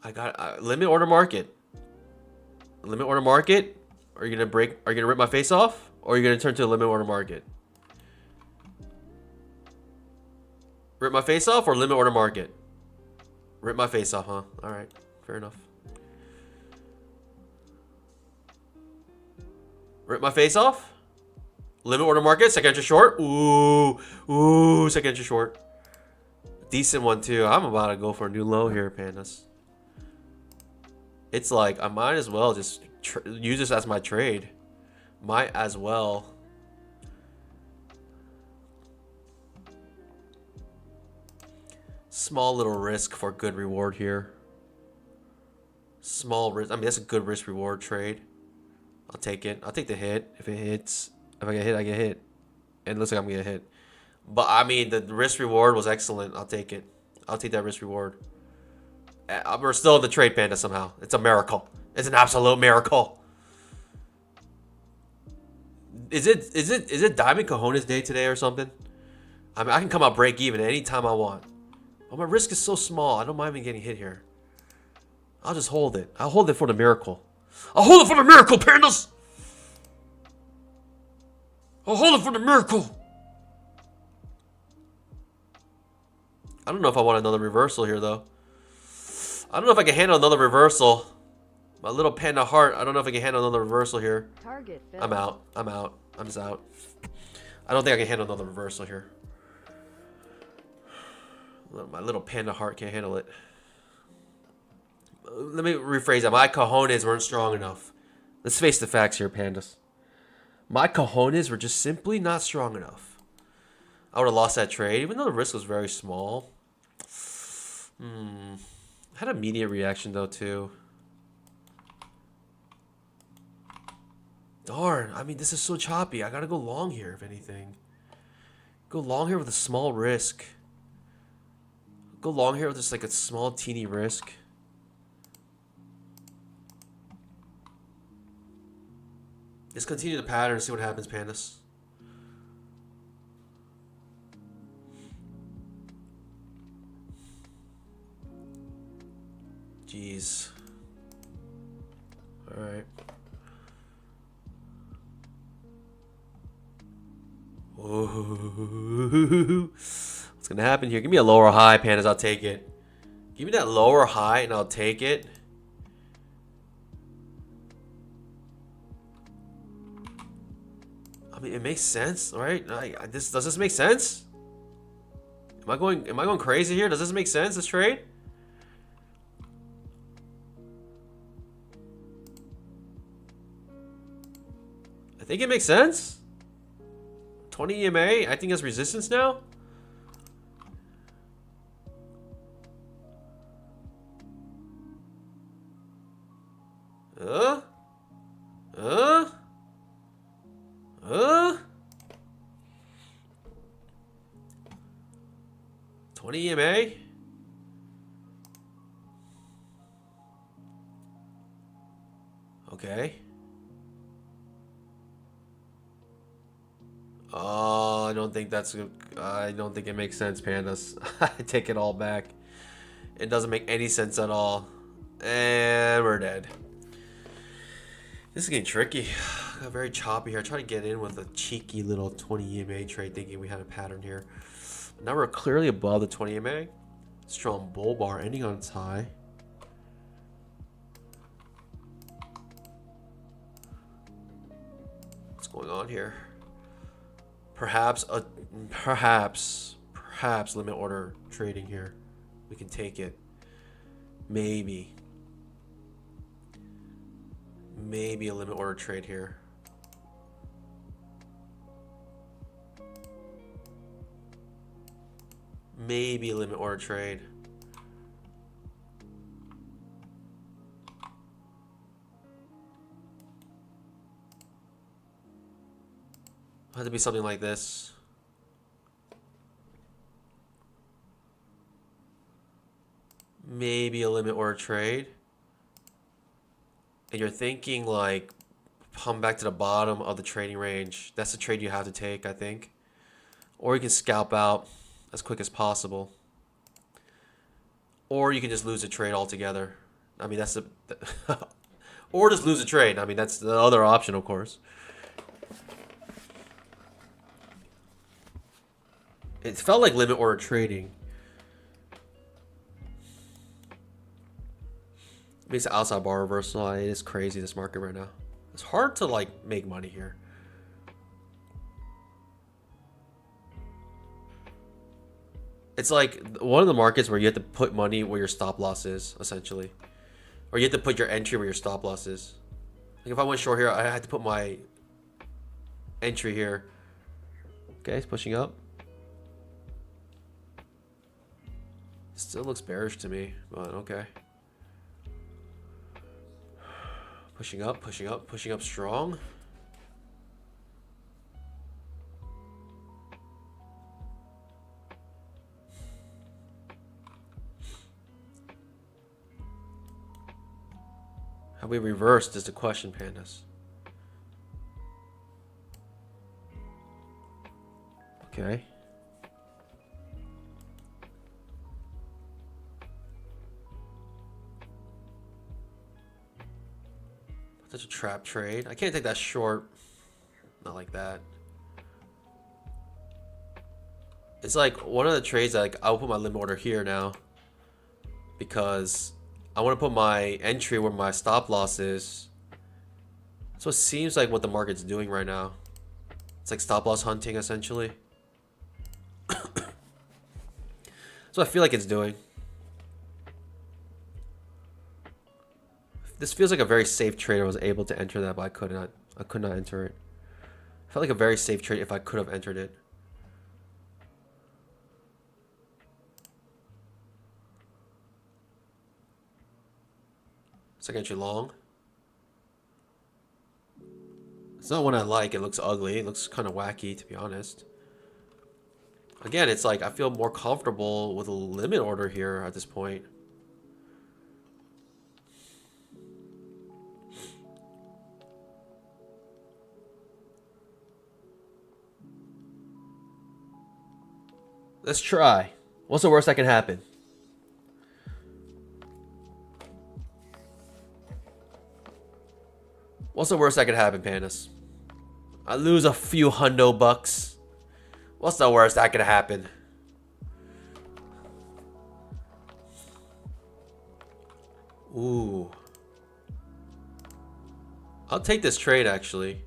I got limit order market. Limit order market. Are you gonna break? Are you gonna rip my face off, or are you gonna turn to a limit order market? Rip my face off or limit order market? Rip my face off, huh? All right, fair enough. Rip my face off. Limit order market. Second entry short. Ooh, second entry short. Decent one too. I'm about to go for a new low here, pandas. It's like I might as well just use this as my trade. Might as well. Small little risk for good reward here. Small risk. I mean, that's a good risk reward trade. I'll take it. I'll take the hit. If it hits, if I get hit, I get hit. And it looks like I'm gonna get hit. But I mean, the risk reward was excellent. I'll take it. I'll take that risk reward. We're still in the trade, panda, somehow. It's a miracle. It's an absolute miracle. Is it Diamond Cojones Day today or something? I mean, I can come out break even anytime I want. But my risk is so small. I don't mind me getting hit here. I'll just hold it. I'll hold it for the miracle. I'll hold it for the miracle, pandas! I'll hold it for the miracle! I don't know if I want another reversal here, though. I don't know if I can handle another reversal. My little panda heart. I don't know if I can handle another reversal here. Target filled. I'm out. I'm out. I'm just out. I don't think I can handle another reversal here. My little panda heart can't handle it. Let me rephrase that. My cojones weren't strong enough. Let's face the facts here, pandas. My cojones were just simply not strong enough. I would have lost that trade, even though the risk was very small. Had an immediate reaction though too. Darn, I mean, this is so choppy. I gotta go long here, if anything. Go long here with a small risk. Go long here with just like a small teeny risk. Just continue the pattern and see what happens, pandas. Jeez. Alright. What's gonna happen here? Give me a lower high, pandas. I'll take it. Give me that lower high and I'll take it. I mean, it makes sense, right? Does this make sense? Am I going crazy here? Does this make sense, this trade? I think it makes sense. 20 EMA, I think it's resistance now. 20 EMA? Okay. Oh, I don't think that's. I don't think it makes sense, pandas. I take it all back. It doesn't make any sense at all. And we're dead. This is getting tricky. Got very choppy here. I tried to get in with a cheeky little 20 EMA trade, thinking we had a pattern here. Now we're clearly above the 20 EMA. Strong bull bar ending on its high. What's going on here? Perhaps limit order trading here. We can take it. Maybe a limit order trade here. Maybe a limit order trade. Had to be something like this. Maybe a limit order trade. And you're thinking like come back to the bottom of the trading range. That's the trade you have to take, I think. Or you can scalp out as quick as possible. Or you can just lose the trade altogether. I mean, that's the or just lose the trade. I mean, that's the other option, of course. It felt like limit order trading. I mean, it's an outside bar reversal. It is crazy, this market right now. It's hard to like make money here. It's like one of the markets where you have to put money where your stop loss is, essentially. Or you have to put your entry where your stop loss is. Like if I went short here, I had to put my entry here. Okay, it's pushing up. Still looks bearish to me, but okay. Pushing up, pushing up, pushing up strong. Have we reversed is the question, pandas. Okay. Such a trap trade. I can't take that short. Not like that. It's like one of the trades that like I'll put my limit order here now. Because I want to put my entry where my stop loss is. So it seems like what the market's doing right now. It's like stop loss hunting essentially. So I feel like it's doing. This feels like a very safe trade. I was able to enter that, but I could not enter it. Felt like a very safe trade if I could have entered it. It's like entry long. It's not one I like. It looks ugly. It looks kind of wacky, to be honest. Again, it's like I feel more comfortable with a limit order here at this point. Let's try. What's the worst that can happen? What's the worst that could happen, pandas? I lose a few hundo bucks. What's the worst that could happen? Ooh. I'll take this trade, actually.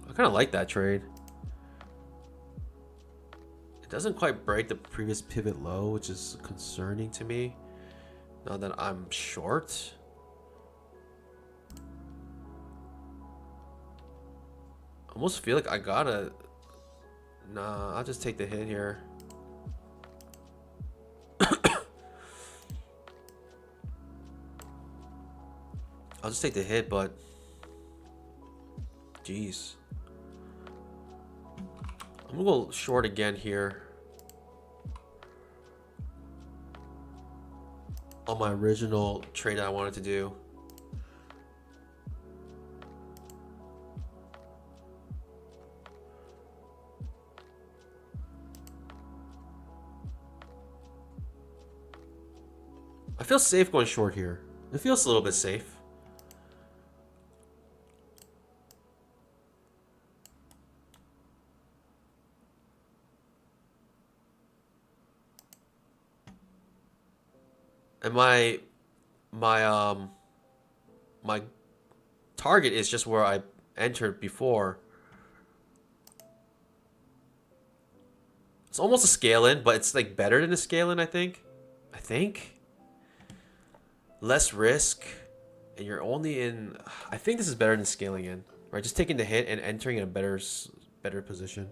I kind of like that trade. It doesn't quite break the previous pivot low, which is concerning to me. Now that I'm short. I almost feel like I gotta... Nah, I'll just take the hit here. I'll just take the hit, but jeez. I'm gonna go short again here. On my original trade that I wanted to do. I feel safe going short here. It feels a little bit safe. And my target is just where I entered before. It's almost a scale in, but it's like better than a scale in, I think. Less risk, and you're only in. I think this is better than scaling in, right? Just taking the hit and entering in a better position.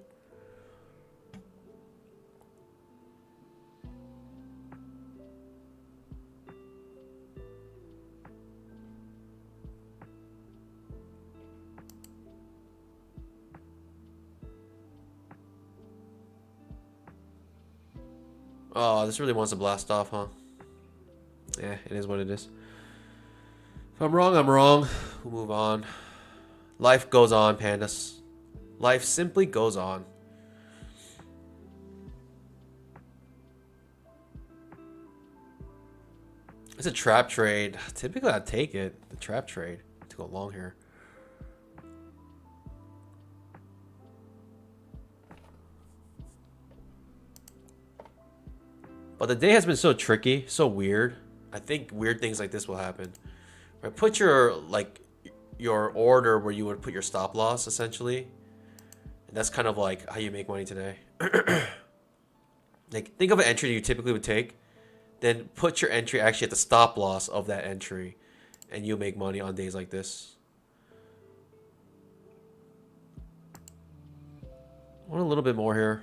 Oh, this really wants to blast off, huh? Yeah, it is what it is. If I'm wrong, I'm wrong. We'll move on. Life goes on, pandas. Life simply goes on. It's a trap trade. Typically, I'd take it. The trap trade to go long here. But the day has been so tricky, so weird. I think weird things like this will happen. Right? Put your order where you would put your stop loss, essentially. And that's kind of like how you make money today. Like, think of an entry you typically would take. Then put your entry actually at the stop loss of that entry. And you'll make money on days like this. I want a little bit more here.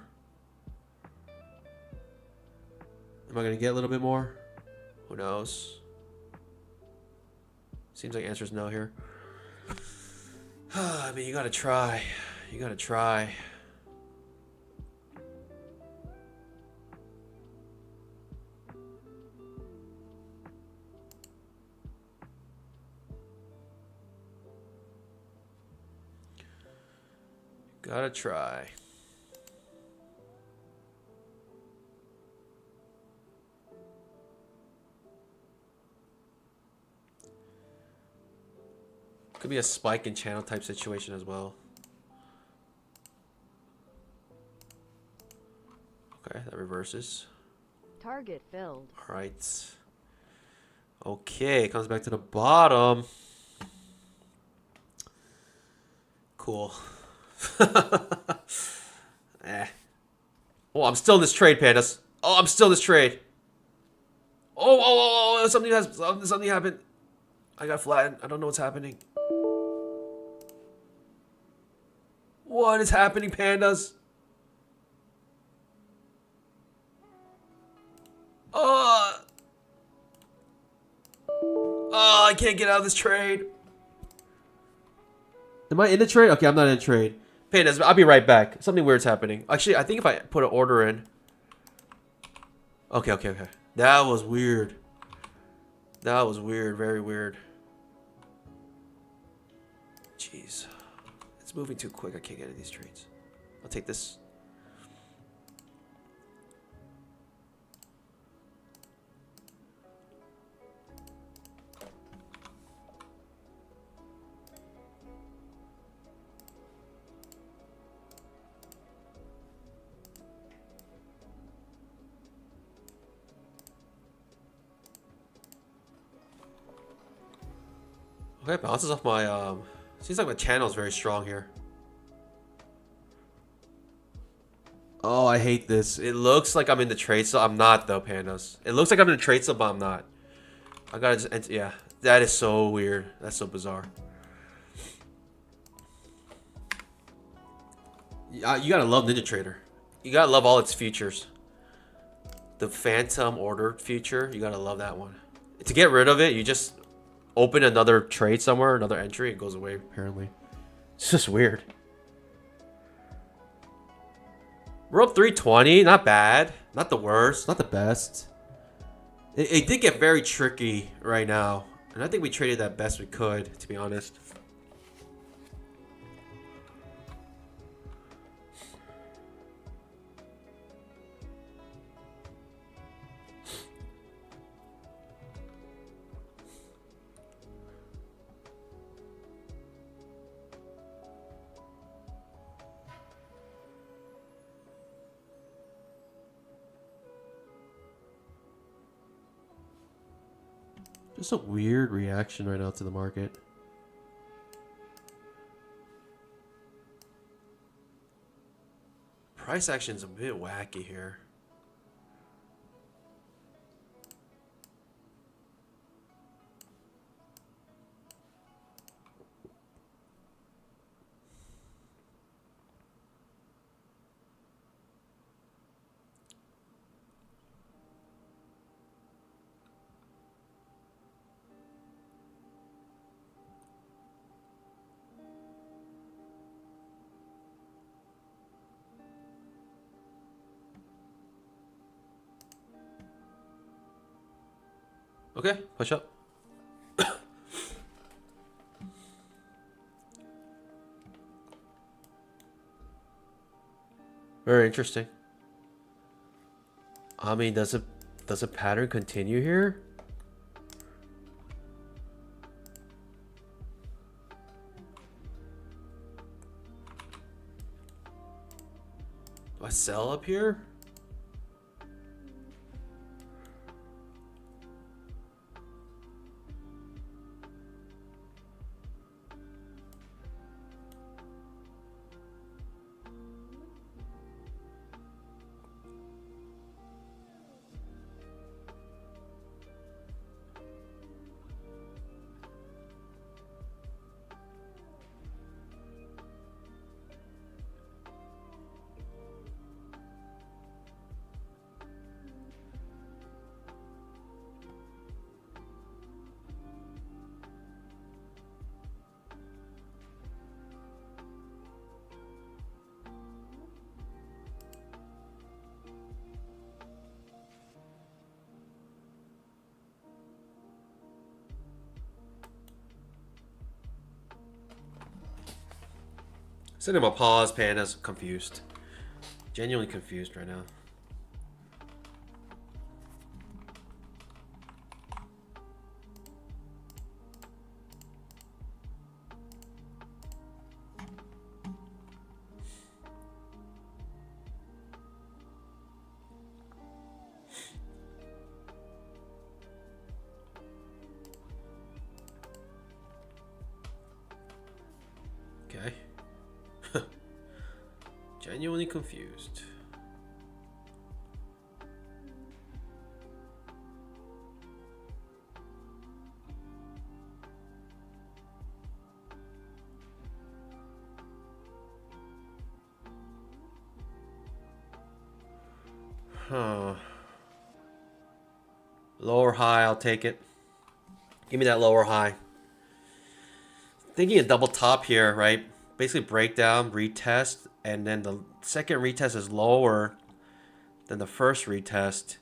Am I going to get a little bit more? Who knows? Seems like the answer is no here. I mean, you got to try. You got to try. Gotta try. Could be a spike in channel type situation as well. Okay, that reverses. Target filled. All right. Okay, comes back to the bottom. Cool. Oh, I'm still in this trade, pandas. Oh, I'm still in this trade. Oh, something happened. I got flattened. I don't know what's happening. What is happening, pandas? Oh, I can't get out of this trade. Am I in the trade? Okay, I'm not in the trade. Pandas, I'll be right back. Something weird's happening. Actually, I think if I put an order in. Okay. That was weird. That was weird. Very weird. Jeez. It's moving too quick. I can't get into these trades. I'll take this. Okay, bounces off my seems like my channel is very strong here. Oh, I hate this. It looks like I'm in the trade, so I'm not though, pandas. It looks like I'm in the trade, so but I'm not. I gotta just enter. Yeah, that is so weird. That's so bizarre. You gotta love Ninja Trader. You gotta love all its features. The Phantom Order feature, you gotta love that one. To get rid of it, you just open another trade somewhere, another entry, it goes away apparently. It's just weird. We're up 320, not bad. Not the worst, not the best. It did get very tricky right now. And I think we traded that best we could, to be honest. Just a weird reaction right now to the market. Price action's a bit wacky here. Okay, push up. Very interesting. I mean, does a pattern continue here? Do I sell up here? Send him a pause, Panda's confused. Genuinely confused right now. Okay. Genuinely confused. Huh. Lower high, I'll take it. Give me that lower high. Thinking a double top here, right? Basically breakdown, retest, and then the second retest is lower than the first retest.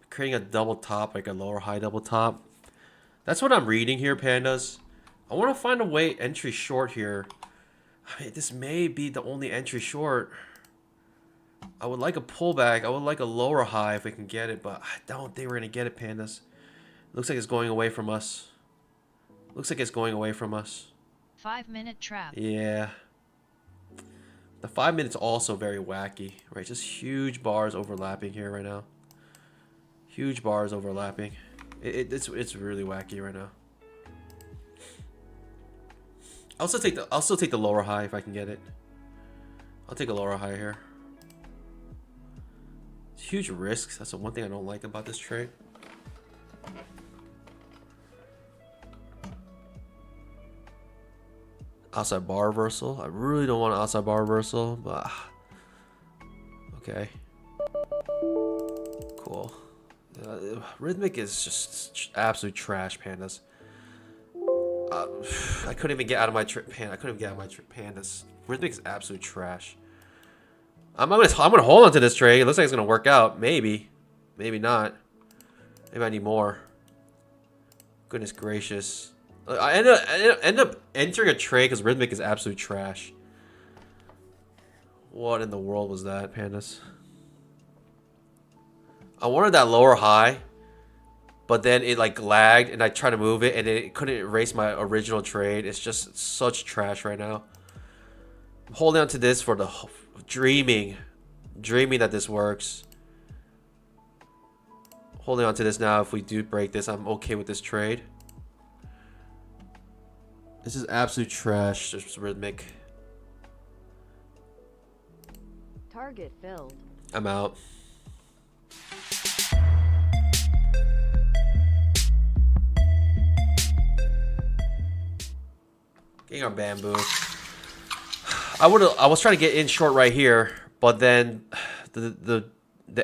Creating a double top, like a lower high double top. That's what I'm reading here, Pandas. I want to find a way entry short here. I mean, this may be the only entry short. I would like a pullback. I would like a lower high if we can get it, but I don't think we're going to get it, Pandas. Looks like it's going away from us. Looks like it's going away from us. 5-minute trap. Yeah. The 5 minutes also very wacky, right? Just huge bars overlapping here right now. Huge bars overlapping. It's really wacky right now. I'll still take the lower high if I can get it. I'll take a lower high here. It's huge risks. That's the one thing I don't like about this trade. Outside bar reversal. I really don't want an outside bar reversal, but okay. Cool. Rhythmic is just absolute trash, Pandas. I couldn't even get out of my pan. I couldn't even get out of my pan. This rhythmic is absolute trash. I'm gonna hold on to this trade. It looks like it's gonna work out. Maybe, maybe not. Maybe I need more. Goodness gracious! I end up entering a trade because rhythmic is absolute trash. What in the world was that, pandas? I wanted that lower high, but then it like lagged, and I tried to move it, and it couldn't erase my original trade. It's just such trash right now. I'm holding on to this for the dreaming that this works. Holding on to this now. If we do break this, I'm okay with this trade. This is absolute trash. Just rhythmic. Target filled. I'm out. Getting our bamboo. I was trying to get in short right here, but then the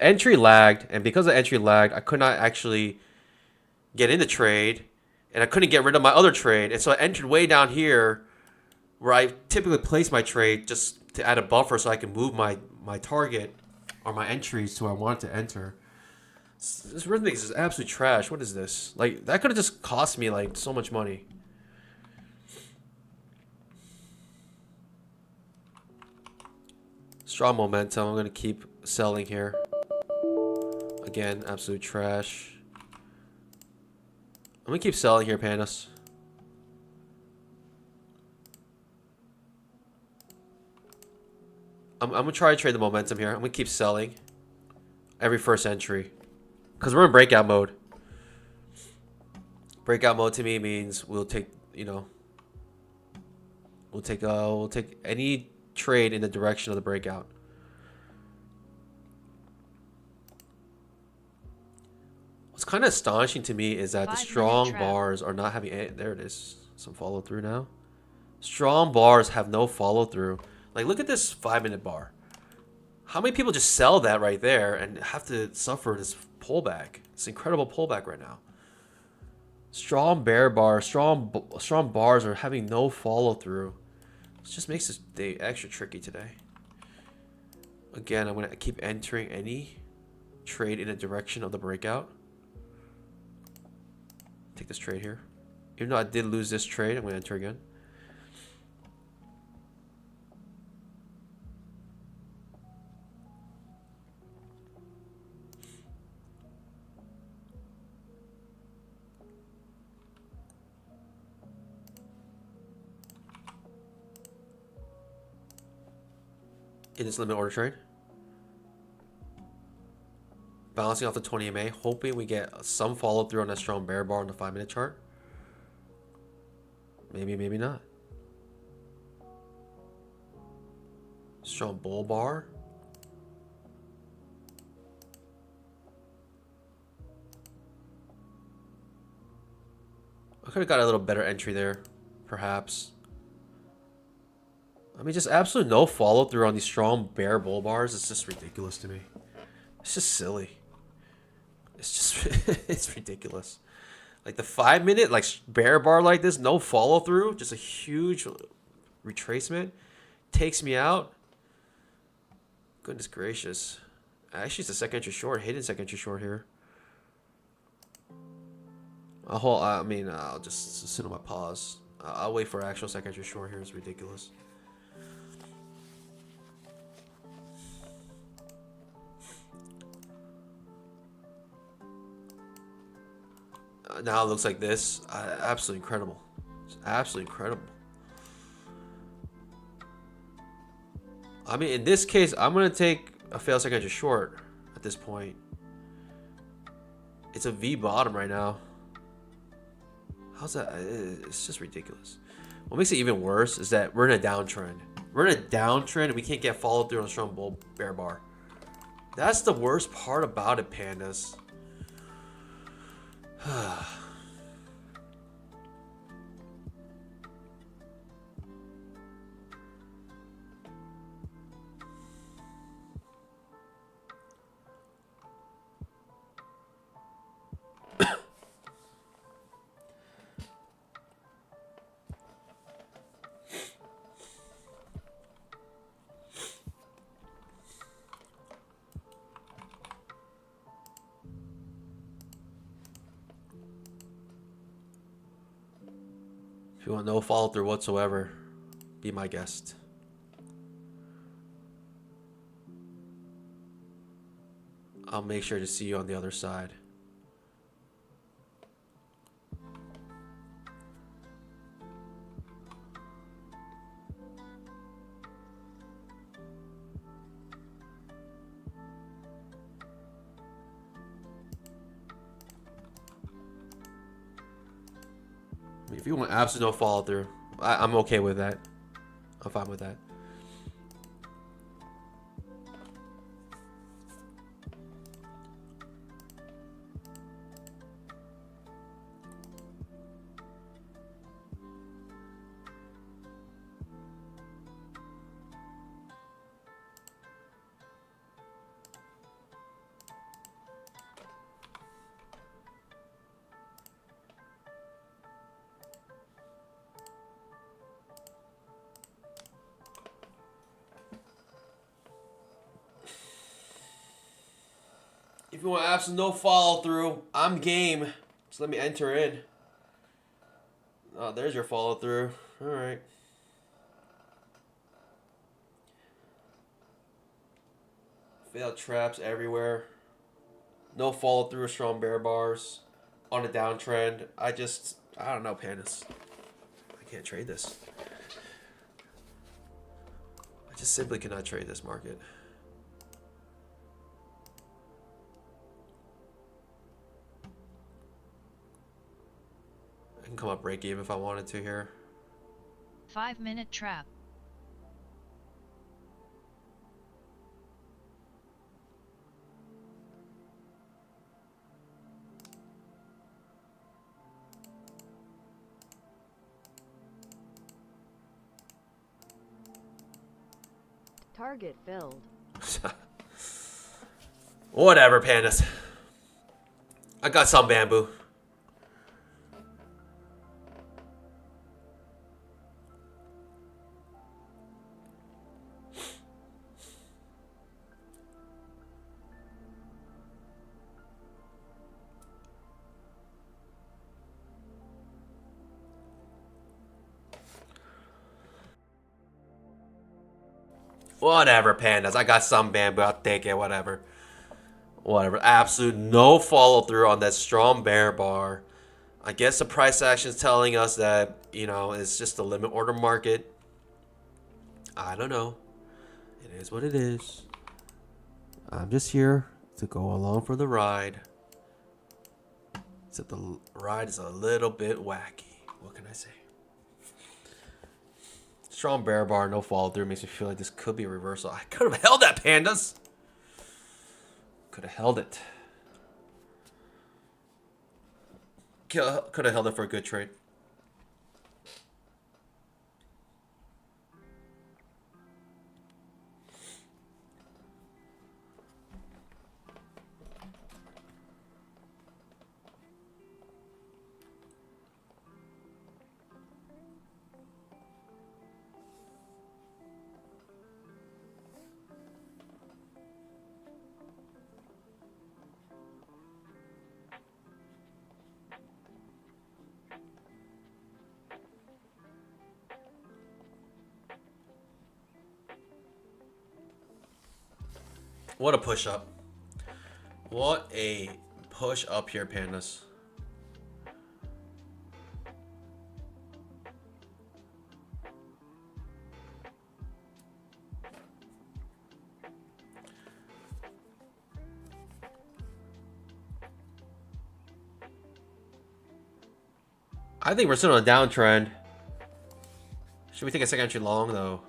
entry lagged, and because the entry lagged, I could not actually get in the trade, and I couldn't get rid of my other trade, and so I entered way down here where I typically place my trade just to add a buffer so I can move my target or my entries to where I want to enter. This rhythmic is absolute trash. What is this? Like, that could have just cost me like so much money. Strong momentum. I'm gonna keep selling here. Again, absolute trash. I'm gonna keep selling here, pandas. I'm gonna try to trade the momentum here. I'm gonna keep selling every first entry because we're in breakout mode. Breakout mode to me means we'll take, you know, we'll take any trade in the direction of the breakout. What's kind of astonishing to me is that the strong bars are not having any, there it is, some follow through now. Strong bars have no follow through. Like, look at this 5-minute bar. How many people just sell that right there and have to suffer this pullback? This incredible pullback right now. Strong bear bars, strong bars are having no follow through. It just makes this day extra tricky today. Again, I'm going to keep entering any trade in the direction of the breakout. Take this trade here. Even though I did lose this trade, I'm going to enter again. In this limit order trade. Balancing off the 20 MA, hoping we get some follow through on that strong bear bar on the 5-minute chart. Maybe, maybe not. Strong bull bar. I could have got a little better entry there, perhaps. I mean, just absolute no follow through on these strong bear bull bars. It's just ridiculous to me. It's just silly. It's just, it's ridiculous. Like the 5-minute, like bear bar like this, no follow through, just a huge retracement, takes me out. Goodness gracious. Actually, it's a second entry short, hidden second entry short here. I'll just sit on my pause. I'll wait for actual second entry short here. It's ridiculous. Now it looks like this. Absolutely incredible. It's absolutely incredible. I mean, in this case, I'm going to take a failed second entry short at this point. It's a V bottom right now. How's that? It's just ridiculous. What makes it even worse is that we're in a downtrend. We're in a downtrend and we can't get follow through on a strong bull bear bar. That's the worst part about it, pandas. you want no follow through whatsoever, be my guest. I'll make sure to see you on the other side. If you want absolute no follow through, I'm okay with that. I'm fine with that. If you want absolute no follow through, I'm game. Just let me enter in. Oh, there's your follow through. All right. Failed traps everywhere. No follow through, strong bear bars on a downtrend. I don't know, pandas. I can't trade this. I just simply cannot trade this market. I can come up break even if I wanted to here. 5-minute trap. Target filled. Whatever, pandas. I got some bamboo. Whatever, pandas. I got some bamboo. I'll take it. Whatever. Whatever. Absolute no follow through on that strong bear bar. I guess the price action is telling us that, it's just a limit order market. I don't know. It is what it is. I'm just here to go along for the ride. Except the ride is a little bit wacky. What can I say? Strong bear bar, no follow through makes me feel like this could be a reversal. I could have held that, pandas. Could have held it. Could have held it for a good trade. What a push up. What a push up here, pandas. I think we're still on a downtrend. Should we take a second entry long though?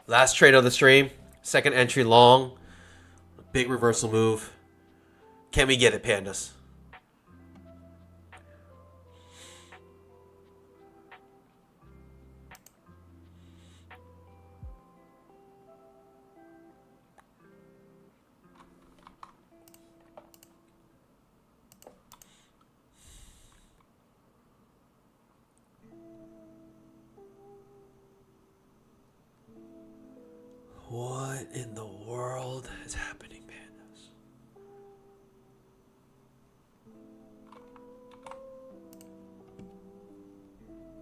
Last trade of the stream. Second entry long. Big reversal move. Can we get it, pandas?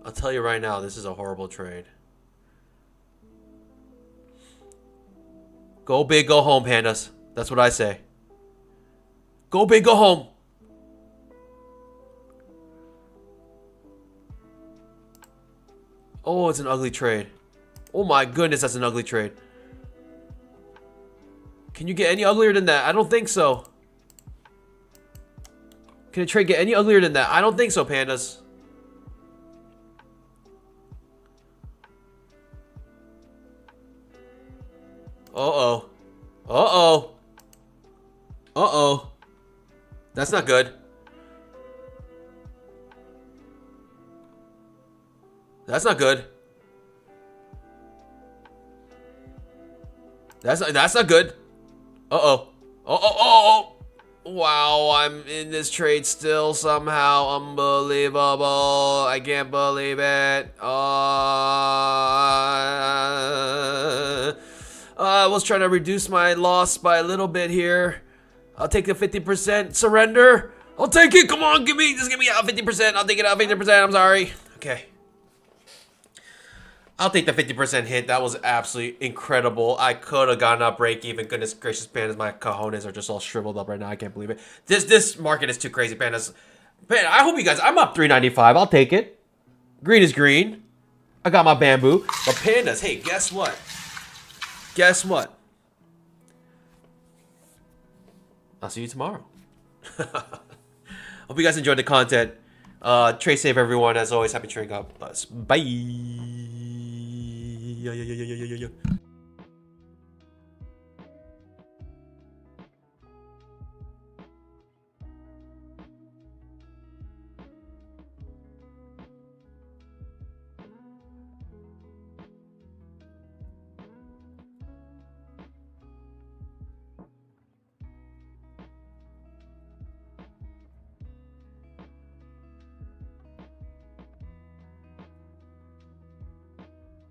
I'll tell you right now, this is a horrible trade. Go big, go home, pandas. That's what I say. Go big, go home. Oh, it's an ugly trade. Oh my goodness, that's an ugly trade. Can you get any uglier than that? I don't think so. Can a trade get any uglier than that? I don't think so, pandas. Uh-oh. Uh-oh. Uh-oh. That's not good. That's not good. That's not good. Uh-oh. Oh. Wow, I'm in this trade still somehow. Unbelievable. I can't believe it. I was trying to reduce my loss by a little bit here. I'll take the 50% surrender. I'll take it. Come on, just give me out 50%. I'll take it out 50%. I'm sorry. Okay. I'll take the 50% hit. That was absolutely incredible. I could have gotten up break even. Goodness gracious, pandas. My cojones are just all shriveled up right now. I can't believe it. This market is too crazy, pandas. Man, I hope you guys... I'm up 395. I'll take it. Green is green. I got my bamboo. But pandas, hey, guess what? Guess what? I'll see you tomorrow. Hope you guys enjoyed the content. Trade safe, everyone. As always, happy trading up. Bye.